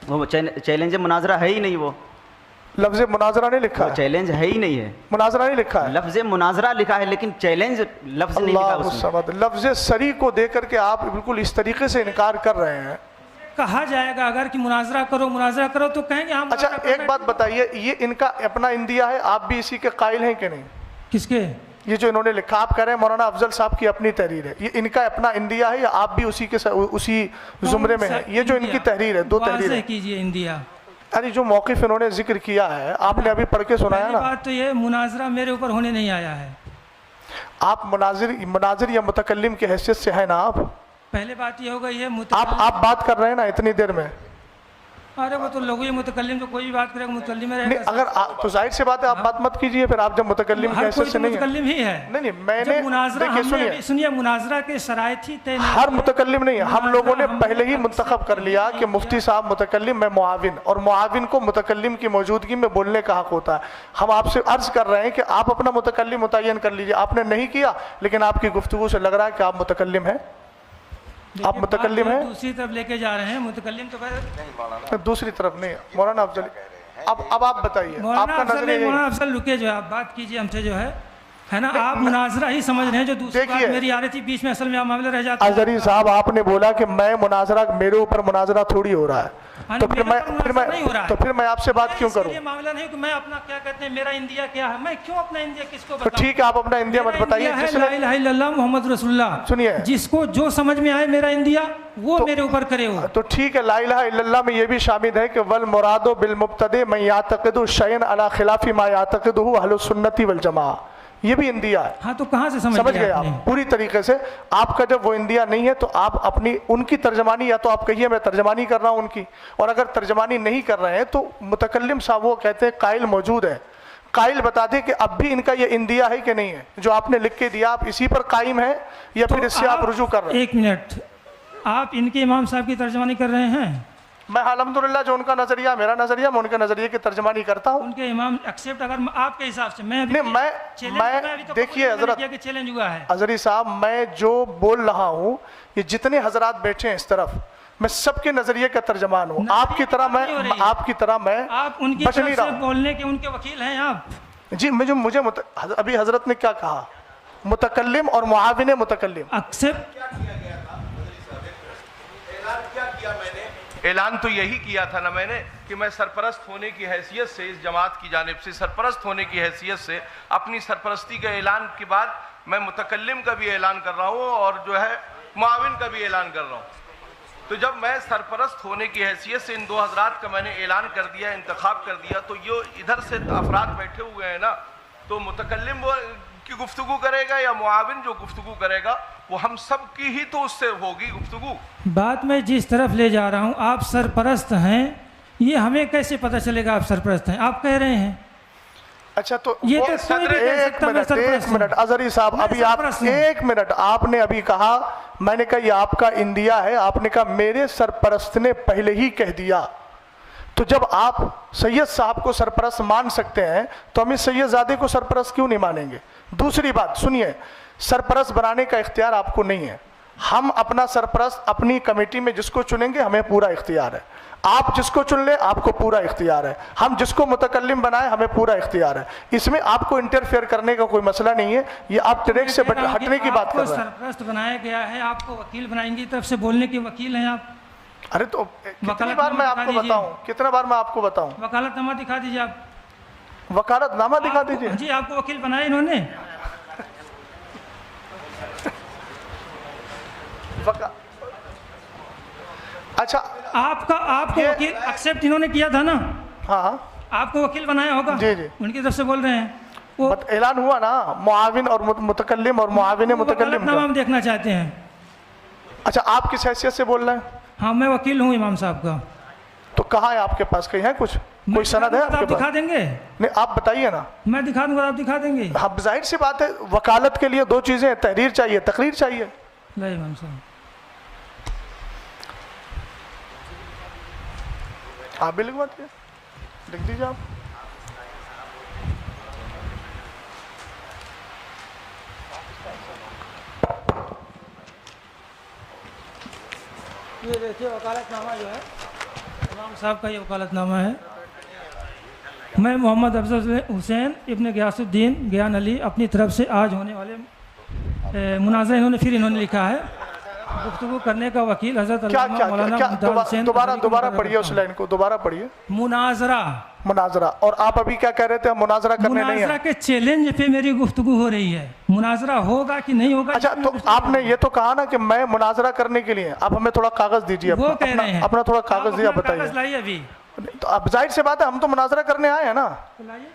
وہ چیلنج مناظرہ ہے ہی نہیں, وہ لفظ مناظرہ نہیں لکھا ہے, چیلنج ہے ہی نہیں ہے, مناظرہ نہیں لکھا ہے. لفظ مناظرہ لکھا ہے لیکن چیلنج لفظ نہیں لکھا اللہ اس میں. الصمد, لفظ سری کو دے کر کے آپ بالکل اس طریقے سے انکار کر رہے ہیں. کہا جائے گا اگر کہ مناظرہ کرو تو کہیں گے ہم. اچھا ایک بات بتائیے, یہ ان کا اپنا اندیا ہے, آپ بھی اسی کے قائل ہیں کہ نہیں؟ کس کے؟ یہ جو انہوں نے لکھا, آپ کہہ رہے ہیں مولانا افضل صاحب کی اپنی تحریر ہے, یہ ان کا اپنا اندیا ہے یا آپ بھی اسی زمرے میں ہیں؟ یہ جو ان کی تحریر ہے, دو تحریر ہے. کیجئے اندیا. ارے جو موقف انہوں نے ذکر کیا ہے آپ نے ابھی پڑھ کے سنایا نا. بات تو یہ مناظرہ میرے اوپر ہونے نہیں آیا ہے. آپ مناظر یا متکلم کی حیثیت سے ہیں نا آپ. پہلے بات یہ ہوگا یہ آپ بات کر رہے ہیں نا اتنی دیر میں. ارے وہ تو لوگوں متکلم جو کوئی بھی بات کرے گا متکلم رہے گا. اگر تو ظاہر سی بات ہے آپ بات مت کیجئے, پھر آپ جب متکلم کی حیثیت سے نہیں ہیں. متکلم ہی ہے. نہیں میں نے دیکھیے سنیے, مناظرہ کے شرائط ہی طے نہیں. ہر متکلم نہیں ہے, ہم لوگوں نے پہلے ہی منتخب کر لیا کہ مفتی صاحب متکلم, میں معاون, اور معاون کو متکلم کی موجودگی میں بولنے کا حق ہوتا ہے. ہم آپ سے عرض کر رہے ہیں کہ آپ اپنا متکلم متعین کر لیجئے. آپ نے نہیں کیا لیکن آپ کی گفتگو سے لگ رہا ہے کہ آپ متکلم ہیں. آپ متکلم ہیں, دوسری طرف لے کے جا رہے ہیں. متکلم تو دوسری طرف نہیں. مولانا افضل اب آپ بتائیے, آپ کا نظریہ. مولانا افضل رکے, جو آپ بات کیجئے ہم سے, جو ہے نا, آپ مناظرہ ہی سمجھ رہے ہیں. جو دوسری بات میری آ رہی تھی بیچ میں, اصل میں معاملہ رہ جاتا ہے. اظہری صاحب آپ نے بولا کہ میں مناظرہ, میرے اوپر مناظرہ تھوڑی ہو رہا ہے, تو پھر میں آپ سے بات کیوں کروں؟ یہ معاملہ نہیں کہ میں اپنا کیا کہتے ہیں میرا انڈیا کیا ہے, میں کیوں اپنا انڈیا کس کو تو بتاؤں؟ ٹھیک ہے آپ اپنا انڈیا مت بتائیے. لا الہ الا اللہ محمد رسول اللہ. سنیے, جس کو جو سمجھ میں آئے میرا انڈیا وہ میرے اوپر کرے ہو. تو ٹھیک ہے, لا الہ الا اللہ میں یہ بھی شامل ہے کہ والمراد بالمبتدع من یعتقد شیئا علی خلاف ما یعتقدہ اہل السنت والجماعہ, یہ بھی اندیا ہے. ہاں تو کہاں سے سمجھ گئے آپ پوری طریقے سے؟ آپ کا جب وہ اندیا نہیں ہے تو آپ اپنی ان کی ترجمانی, یا تو آپ کہیے میں ترجمانی کر رہا ہوں ان کی, اور اگر ترجمانی نہیں کر رہے ہیں تو متکلم صاحب وہ کہتے ہیں قائل موجود ہے, قائل بتا دیں کہ اب بھی ان کا یہ اندیا ہے کہ نہیں ہے جو آپ نے لکھ کے دیا, آپ اسی پر قائم ہیں یا پھر اس سے آپ رجوع کر رہے ہیں؟ ایک منٹ, آپ ان کے امام صاحب کی ترجمانی کر رہے ہیں میں الحمدللہ جو ان کا نظریہ میرا نظریہ میں ان کے نظریے کی ترجمانی کرتا ہوں. ان کے امام ایکسیپٹ اگر آپ کے حساب سے میں نہیں میں دیکھیے حضرت چیلنج ہوا ہے اظہری صاحب میں جو بول رہا ہوں یہ جتنے حضرات بیٹھے ہیں اس طرف میں سب کے نظریے کا ترجمان ہوں. آپ کی طرح میں آپ ان کی بچ نہیں طرف رہا سے ہوں. بولنے کے ان کے وکیل ہیں آپ. جی مجھے ابھی حضرت نے کیا کہا متکلم اور معاون متکلم. ایکسیپٹ اعلان تو یہی کیا تھا نا میں نے کہ میں سرپرست ہونے کی حیثیت سے اس جماعت کی جانب سے سرپرست ہونے کی حیثیت سے اپنی سرپرستی کے اعلان کے بعد میں متکلم کا بھی اعلان کر رہا ہوں اور جو ہے معاون کا بھی اعلان کر رہا ہوں. تو جب میں سرپرست ہونے کی حیثیت سے ان دو حضرات کا میں نے اعلان کر دیا انتخاب کر دیا تو یہ ادھر سے افراد بیٹھے ہوئے ہیں نا تو متکلم کی گفتگو کرے گا یا معاون جو گفتگو کرے گا وہ ہم سب کی ہی تو اس سے ہوگی گفتگو. بات میں جس طرف لے جا رہا ہوں آپ سرپرست ہیں یہ ہمیں کیسے پتہ چلے گا آپ سرپرست ہیں آپ کہہ رہے ہیں. اچھا تو یہ تو کوئی بھی کہہ سکتا ہے میں سرپرست ہوں. ایک منٹ اظہری صاحب میں ابھی آپ سرپرست ہوں. ایک منٹ آپ نے ابھی کہا میں نے کہا یہ آپ کا اندیا ہے آپ نے کہا میرے سرپرست نے پہلے ہی کہہ دیا. تو جب آپ سید صاحب کو سرپرست مان سکتے ہیں تو ہم اس سید زادے کو سرپرست کیوں نہیں مانیں گے. دوسری بات سنیے سرپرست بنانے کا اختیار آپ کو نہیں ہے. ہم اپنا سرپرست اپنی کمیٹی میں جس کو چنیں گے ہمیں پورا اختیار ہے. آپ جس کو چن لیں آپ کو پورا اختیار ہے. ہم جس کو متکلم بنائیں ہمیں پورا اختیار ہے. اس میں آپ کو انٹرفیئر کرنے کا کوئی مسئلہ نہیں ہے. یہ آپ ٹریک سے ہٹنے کی بات کر رہے ہیں. سرپرست بنایا گیا ہے آپ کو وکیل بنائیں گی طرف سے بولنے کے وکیل ہیں آپ. ارے تو کتنی بار میں آپ کو بتاؤں کتنا بار میں آپ کو بتاؤں وکالت نامہ دکھا دیجیے آپ. وکالت نامہ دکھا دیجیے. جی آپ کو وکیل بنایا انہوں نے. اچھا آپ کو وکیل ایکسیپٹ انہوں نے کیا تھا نا. ہاں آپ کو وکیل بنایا ہوگا. جی جی ان کی طرف سے بول رہے ہیں وہ اعلان ہوا نا معاون اور متکلم اور معاون متکلم نامہ ہم دیکھنا چاہتے ہیں. اچھا آپ کس حیثیت سے بول رہے ہیں. ہاں میں وکیل ہوں امام صاحب کا. تو کہاں ہے آپ کے پاس کہیں ہے کچھ کوئی سند ہے آپ کے آپ پاس. دکھا دیں گے. نہیں آپ بتائیے نا. میں دکھا دوں گا آپ دکھا دیں گے. اب ظاہر سی بات ہے وکالت کے لیے دو چیزیں تحریر چاہیے تقریر چاہیے. نہیں امام صاحب آپ بھی لکھوا دیجیے لکھ دیجیے آپ. یہ دیکھیے وکالت نامہ جو ہے امام صاحب کا یہ وکالت نامہ ہے. میں محمد افضل حسین ابن غیاث الدین گیان علی اپنی طرف سے آج ہونے والے مناظرہ انہوں نے لکھا ہے. گفتگو کرنے کا وکیل حضرت علامہ مولانا ممتاز حسین. دوبارہ پڑھیے اس لائن کو دوبارہ پڑھیے. مناظرہ اور آپ ابھی کیا کہہ رہے تھے مناظرہ کرنے نہیں مناظرہ کے چیلنج پہ میری گفتگو ہو رہی ہے. مناظرہ ہوگا کہ نہیں ہوگا. اچھا تو آپ نے یہ تو کہا نا کہ میں مناظرہ کرنے کے لیے آپ ہمیں تھوڑا کاغذ دیجیے. وہ کہہ رہے ہیں اپنا تھوڑا کاغذ دیا بتائیے. لائیے ابھی. تو اب ظاہر سی بات ہے ہم تو مناظرہ کرنے آئے ہیں نا.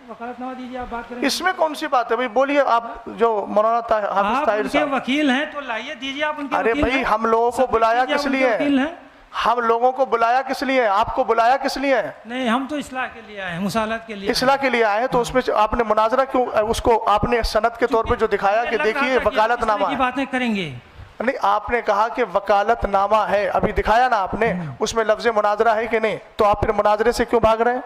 وکالت نامہ دیجیے آپ بات کریں. اس میں کون سی بات ہے بھائی بولیے آپ جو مولانا حافظ طاہر صاحب وکیل ہیں تو لائیے دیجیے آپ ان کے. ارے بھائی ہم لوگوں کو بلایا کس لیے ہے. ہم لوگوں کو بلایا کس لیے آپ کو بلایا کس لیے ہے. نہیں ہم تو اصلاح کے لیے آئے ہیں مصالحت کے لیے. اصلاح کے لیے آئے ہیں تو اس میں آپ نے مناظرہ کیوں اس کو آپ نے سند کے طور پہ جو دکھایا کہ دیکھیے وکالت نامہ کی باتیں کریں گے. نہیں آپ نے کہا کہ وکالت نامہ ہے ابھی دکھایا نا آپ نے اس میں لفظ مناظرہ ہے کہ نہیں تو آپ پھر مناظرے سے کیوں بھاگ رہے ہیں.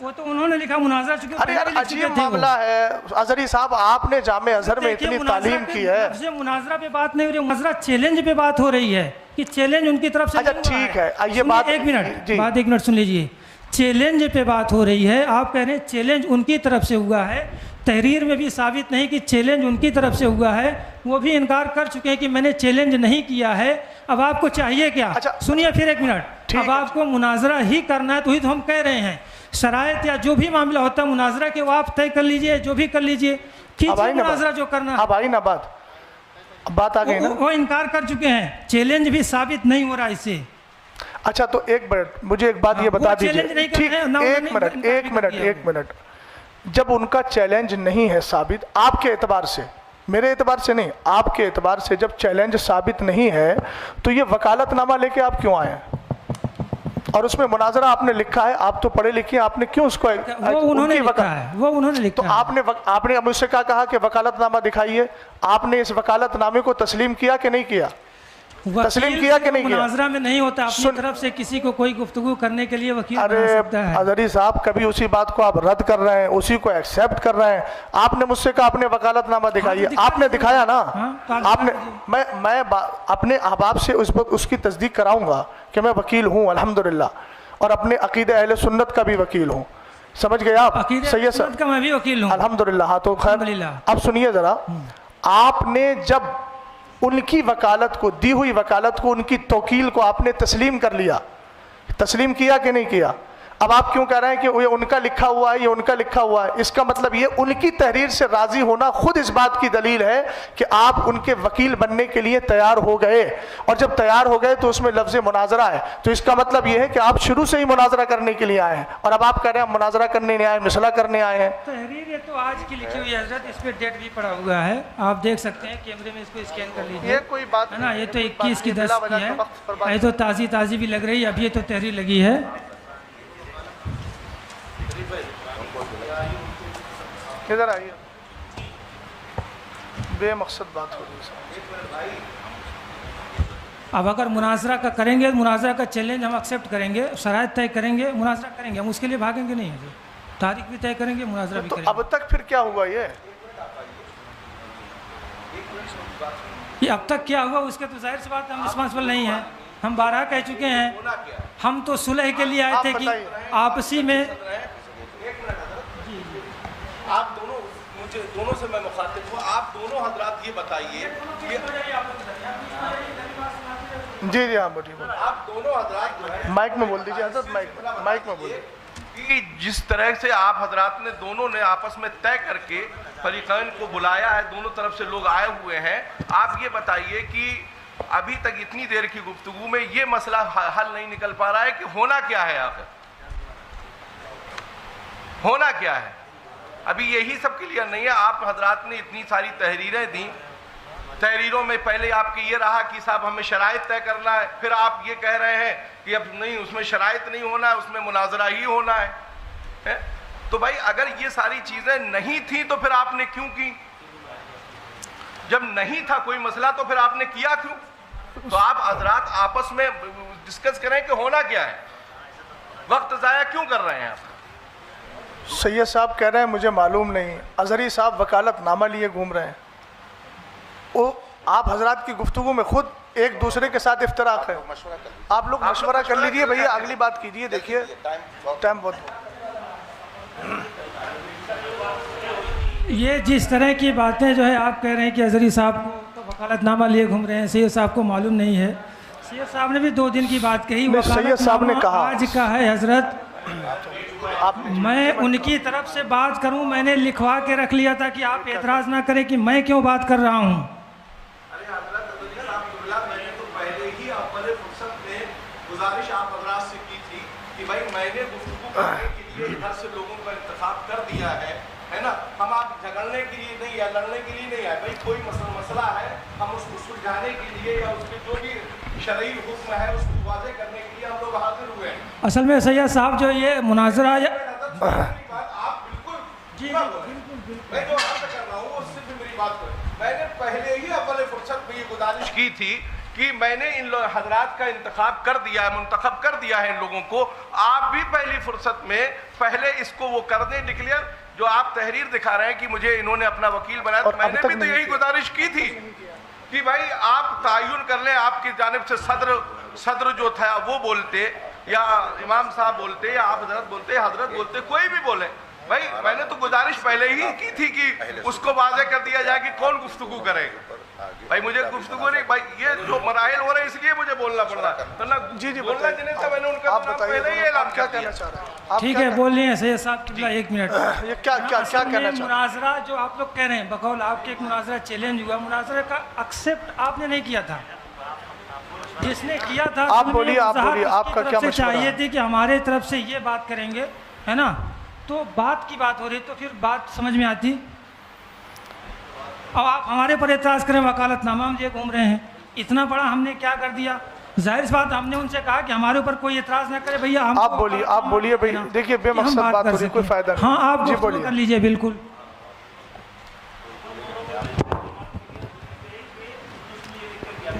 وہ تو انہوں نے لکھا مناظرہ چکے. ارے یار عجیب معاملہ ہے اظہری صاحب آپ نے جامع ازہر میں اتنی تعلیم کی ہے. مناظرہ پہ بات نہیں ہو رہی مناظرہ چیلنج پہ بات ہو رہی ہے کہ چیلنج ان کی طرف سے. اچھا ٹھیک ہے یہ بات ایک منٹ سن لیجیے. چیلنج پہ بات ہو رہی ہے آپ کہہ رہے ہیں چیلنج ان کی طرف سے ہوا ہے. تحریر میں بھی ثابت نہیں کہ چیلنج ان کی طرف سے ہوا ہے. وہ بھی انکار کر چکے ہیں کہ میں نے چیلنج نہیں کیا ہے. اب آپ کو چاہیے کیا سنیے پھر ایک منٹ. اب آپ کو مناظرہ ہی کرنا ہے تو ہی تو ہم کہہ رہے ہیں شرائط یا جو بھی معاملہ ہوتا ہے مناظرہ کے وہ آپ طے کر لیجئے جو بھی کر لیجئے کیجئے مناظرہ جو کرنا. اب آئی نا بات آ گئی نا. وہ انکار کر چکے ہیں چیلنج بھی ثابت نہیں ہو رہا اس سے. اچھا تو ایک منٹ مجھے ایک بات یہ بتا دیجیے. ٹھیک ایک منٹ جب ان کا چیلنج نہیں ہے ثابت آپ کے اعتبار سے میرے اعتبار سے نہیں آپ کے اعتبار سے جب چیلنج ثابت نہیں ہے تو یہ وکالت نامہ لے کے آپ کیوں آئے ہیں اور اس میں مناظرہ آپ نے لکھا ہے. آپ تو پڑھے لکھے آپ نے کیوں اس کو وہ انہوں نے لکھا ہے. تو آپ نے مجھ سے کہا کہ وکالت نامہ دکھائیے. آپ نے اس وکالت نامے کو تسلیم کیا کہ نہیں کیا. تسلیم کیا کہ نہیں کیا؟ مناظرہ میں نہیں ہوتا، اپنی طرف سے کسی کو کوئی گفتگو کرنے کے لیے وکیل بنا ارے سکتا ہے۔ اظہری صاحب کبھی اسی بات کو آپ رد کر رہے ہیں، اسی کو ایکسیپٹ کر رہے ہیں۔ آپ نے مجھ سے کہا اپنے وکالت نامہ دکھائیے، آپ نے دکھایا نا؟ آپ نے، میں اپنے احباب سے اس کی تصدیق کراؤں گا کہ میں وکیل ہوں الحمدللہ، اور اپنے عقیدہ اہل سنت کا بھی وکیل ہوں، سمجھ گئے آپ؟ عقیدہ سنت کا میں بھی وکیل ہوں الحمدللہ۔ ہاں تو خیر اب سنیے ذرا، آپ نے جب ان کی وکالت کو، دی ہوئی وکالت کو، ان کی توکیل کو آپ نے تسلیم کر لیا، تسلیم کیا کہ نہیں کیا؟ اب آپ کیوں کہہ رہے ہیں کہ یہ ان کا لکھا ہوا ہے، یہ ان کا لکھا ہوا ہے؟ اس کا مطلب یہ ان کی تحریر سے راضی ہونا خود اس بات کی دلیل ہے کہ آپ ان کے وکیل بننے کے لیے تیار ہو گئے، اور جب تیار ہو گئے تو اس میں لفظ مناظرہ ہے، تو اس کا مطلب یہ ہے کہ آپ شروع سے ہی مناظرہ کرنے کے لیے آئے ہیں، اور اب آپ کہہ رہے ہیں مناظرہ کرنے نہیں آئے، مسئلہ کرنے آئے ہیں۔ تحریر یہ تو آج کی لکھی ہوئی ہے حضرت، اس پہ ڈیٹ بھی پڑا ہوا ہے، آپ دیکھ سکتے ہیں کیمرے میں، اس کو اسکین کر لیجیے، یہ کوئی بات ہے نا؟ یہ تو 21 کی 10 کی ہے، یہ تو تازی بھی لگ رہی ہے، اب یہ تو تحریر لگی ہے۔ ادھر آئیے، بے مقصد بات ہو رہی ہے۔ اب اگر مناظرہ کا کریں گے، مناظرہ کا چیلنج ہم ایکسیپٹ کریں گے، شرائط طے کریں گے، مناظرہ کریں گے، ہم اس کے لیے بھاگیں گے نہیں ہے، تاریخ بھی طے کریں گے، مناظرہ بھی تو کریں گے۔ اب تک پھر کیا ہوا یہ اب تک کیا ہوا اس کے تو ظاہر سی بات ہم رسپانسبل نہیں ہیں، ہم بارہا کہہ چکے ہیں، ہم تو صلح کے لیے آئے تھے کہ آپسی میں۔ آپ دونوں، مجھے دونوں سے میں مخاطب ہوں، آپ دونوں حضرات یہ بتائیے کہ جی ہاں بولیے، آپ دونوں حضرات جو ہے مائک میں بول دیجیے حضرت، مائک میں بولیے کہ جس طرح سے آپ حضرات نے دونوں نے آپس میں طے کر کے فریقین کو بلایا ہے، دونوں طرف سے لوگ آئے ہوئے ہیں، آپ یہ بتائیے کہ ابھی تک اتنی دیر کی گفتگو میں یہ مسئلہ حل نہیں نکل پا رہا ہے کہ ہونا کیا ہے، آخر ہونا کیا ہے؟ ابھی یہی سب کلیئر نہیں ہے۔ آپ حضرات نے اتنی ساری تحریریں دیں، تحریروں میں پہلے آپ کی یہ رہا کہ صاحب ہمیں شرائط طے کرنا ہے، پھر آپ یہ کہہ رہے ہیں کہ اب نہیں، اس میں شرائط نہیں ہونا ہے، اس میں مناظرہ ہی ہونا ہے۔ تو بھائی اگر یہ ساری چیزیں نہیں تھیں تو پھر آپ نے کیوں کی؟ جب نہیں تھا کوئی مسئلہ تو پھر آپ نے کیا کیوں؟ تو آپ حضرات آپس میں ڈسکس کریں کہ ہونا کیا ہے، وقت ضائع کیوں کر رہے ہیں آپ؟ سید صاحب کہہ رہے ہیں مجھے معلوم نہیں، اظہری صاحب وکالت نامہ لیے گھوم رہے ہیں، وہ آپ حضرات کی گفتگو میں خود ایک دوسرے کے ساتھ افتراق ہے، آپ لوگ مشورہ کر لیجیے بھئی، اگلی بات کیجیے، دیکھیے ٹائم بہت۔ یہ جس طرح کی باتیں جو ہے آپ کہہ رہے ہیں کہ اظہری صاحب کو تو وکالت نامہ لیے گھوم رہے ہیں، سید صاحب کو معلوم نہیں ہے، سید صاحب نے بھی 2 دن کی بات کہی، سید صاحب نے کہا آج کا ہے حضرت، میں ان کی طرف سے بات کروں، میں نے لکھوا کے رکھ لیا تھا کہ آپ اعتراض نہ کریں کہ میں کیوں بات کر رہا ہوں۔ ارے حضرت میں نے تو پہلے ہی اول فرصت میں گزارش آپ حضرات سے کی تھی کہ بھائی میں نے گفتگو کرنے کے لیے ادھر سے لوگوں کا انتخاب کر دیا ہے نا، ہم آپ جھگڑنے کے لیے نہیں یا لڑنے کے لیے نہیں آئے، بھائی کوئی مسئلہ ہے ہم اس کو سلجھانے کے لیے یا اس کے جو بھی شرعی حکم ہے اس کو واضح کرنے کے لیے ہم لوگ حاضر ہوئے ہیں۔ اصل میں سید صاحب جو یہ مناظرہ آپ بالکل جی میں جو عرض کر رہا ہوں وہ صرف میری بات کو، میں نے پہلے ہی اول فرصت میں یہ گزارش کی تھی کہ میں نے ان حضرات کا انتخاب کر دیا ہے، منتخب کر دیا ہے ان لوگوں کو، آپ بھی پہلی فرصت میں پہلے اس کو وہ کر دیں ڈکلیئر، جو آپ تحریر دکھا رہے ہیں کہ مجھے انہوں نے اپنا وکیل بنایا، تو میں نے بھی تو یہی گزارش کی تھی کہ بھائی آپ تعین کر لیں، آپ کی جانب سے صدر جو تھا وہ بولتے یا امام صاحب بولتے یا آپ حضرت بولتے، حضرت بولتے، کوئی بھی بولے، بھائی میں نے تو گزارش پہلے ہی کی تھی کہ اس کو واضح کر دیا جائے کہ کون گفتگو کرے گا، بھائی مجھے گفتگو نہیں، بھائی یہ جو مراحل ہو رہے ہیں اس لیے مجھے بولنا پڑ رہا ہے، جی بولنا جنہیں تھا میں نے ان کا پہلے ہی اعلان کیا کہنا چاہ رہا ہے۔ ٹھیک ہے بول رہے ہیں سید صاحب قبلہ، 1 منٹ۔ یہ کیا کہنا چاہ رہا ہے؟ مناظرہ جو آپ لوگ کہہ رہے ہیں بقول آپ کے ایک مناظرہ چیلنج ہوا، مناظرہ کا ایکسیپٹ آپ نے نہیں کیا تھا، جس نے کیا تھا آپ بولیے، آپ کا کیا مشورہ چاہیے تھی کہ ہمارے طرف سے یہ بات کریں گے، ہے نا؟ تو بات کی بات ہو رہی تو پھر بات سمجھ میں آتی، اب آپ ہمارے پر اعتراض کریں وکالت نامہ ہم یہ گھوم رہے ہیں، اتنا بڑا ہم نے کیا کر دیا؟ ظاہر بات ہم نے ان سے کہا کہ ہمارے اوپر کوئی اعتراض نہ کرے بھیا، آپ بولیے بھائی، دیکھیے بے مقصد بات ہو رہی، کوئی فائدہ نہیں۔ ہاں آپ جی گفتگو کر لیجئے، بالکل۔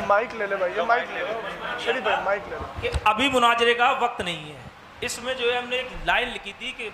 مائک لے لے بھائی، یہ مائک لے لو شریف بھائی، مائک لے لو. کہ ابھی مناظرے کا وقت نہیں ہے. اس میں جو ہے ہم نے ایک لائن لکھی تھی کہ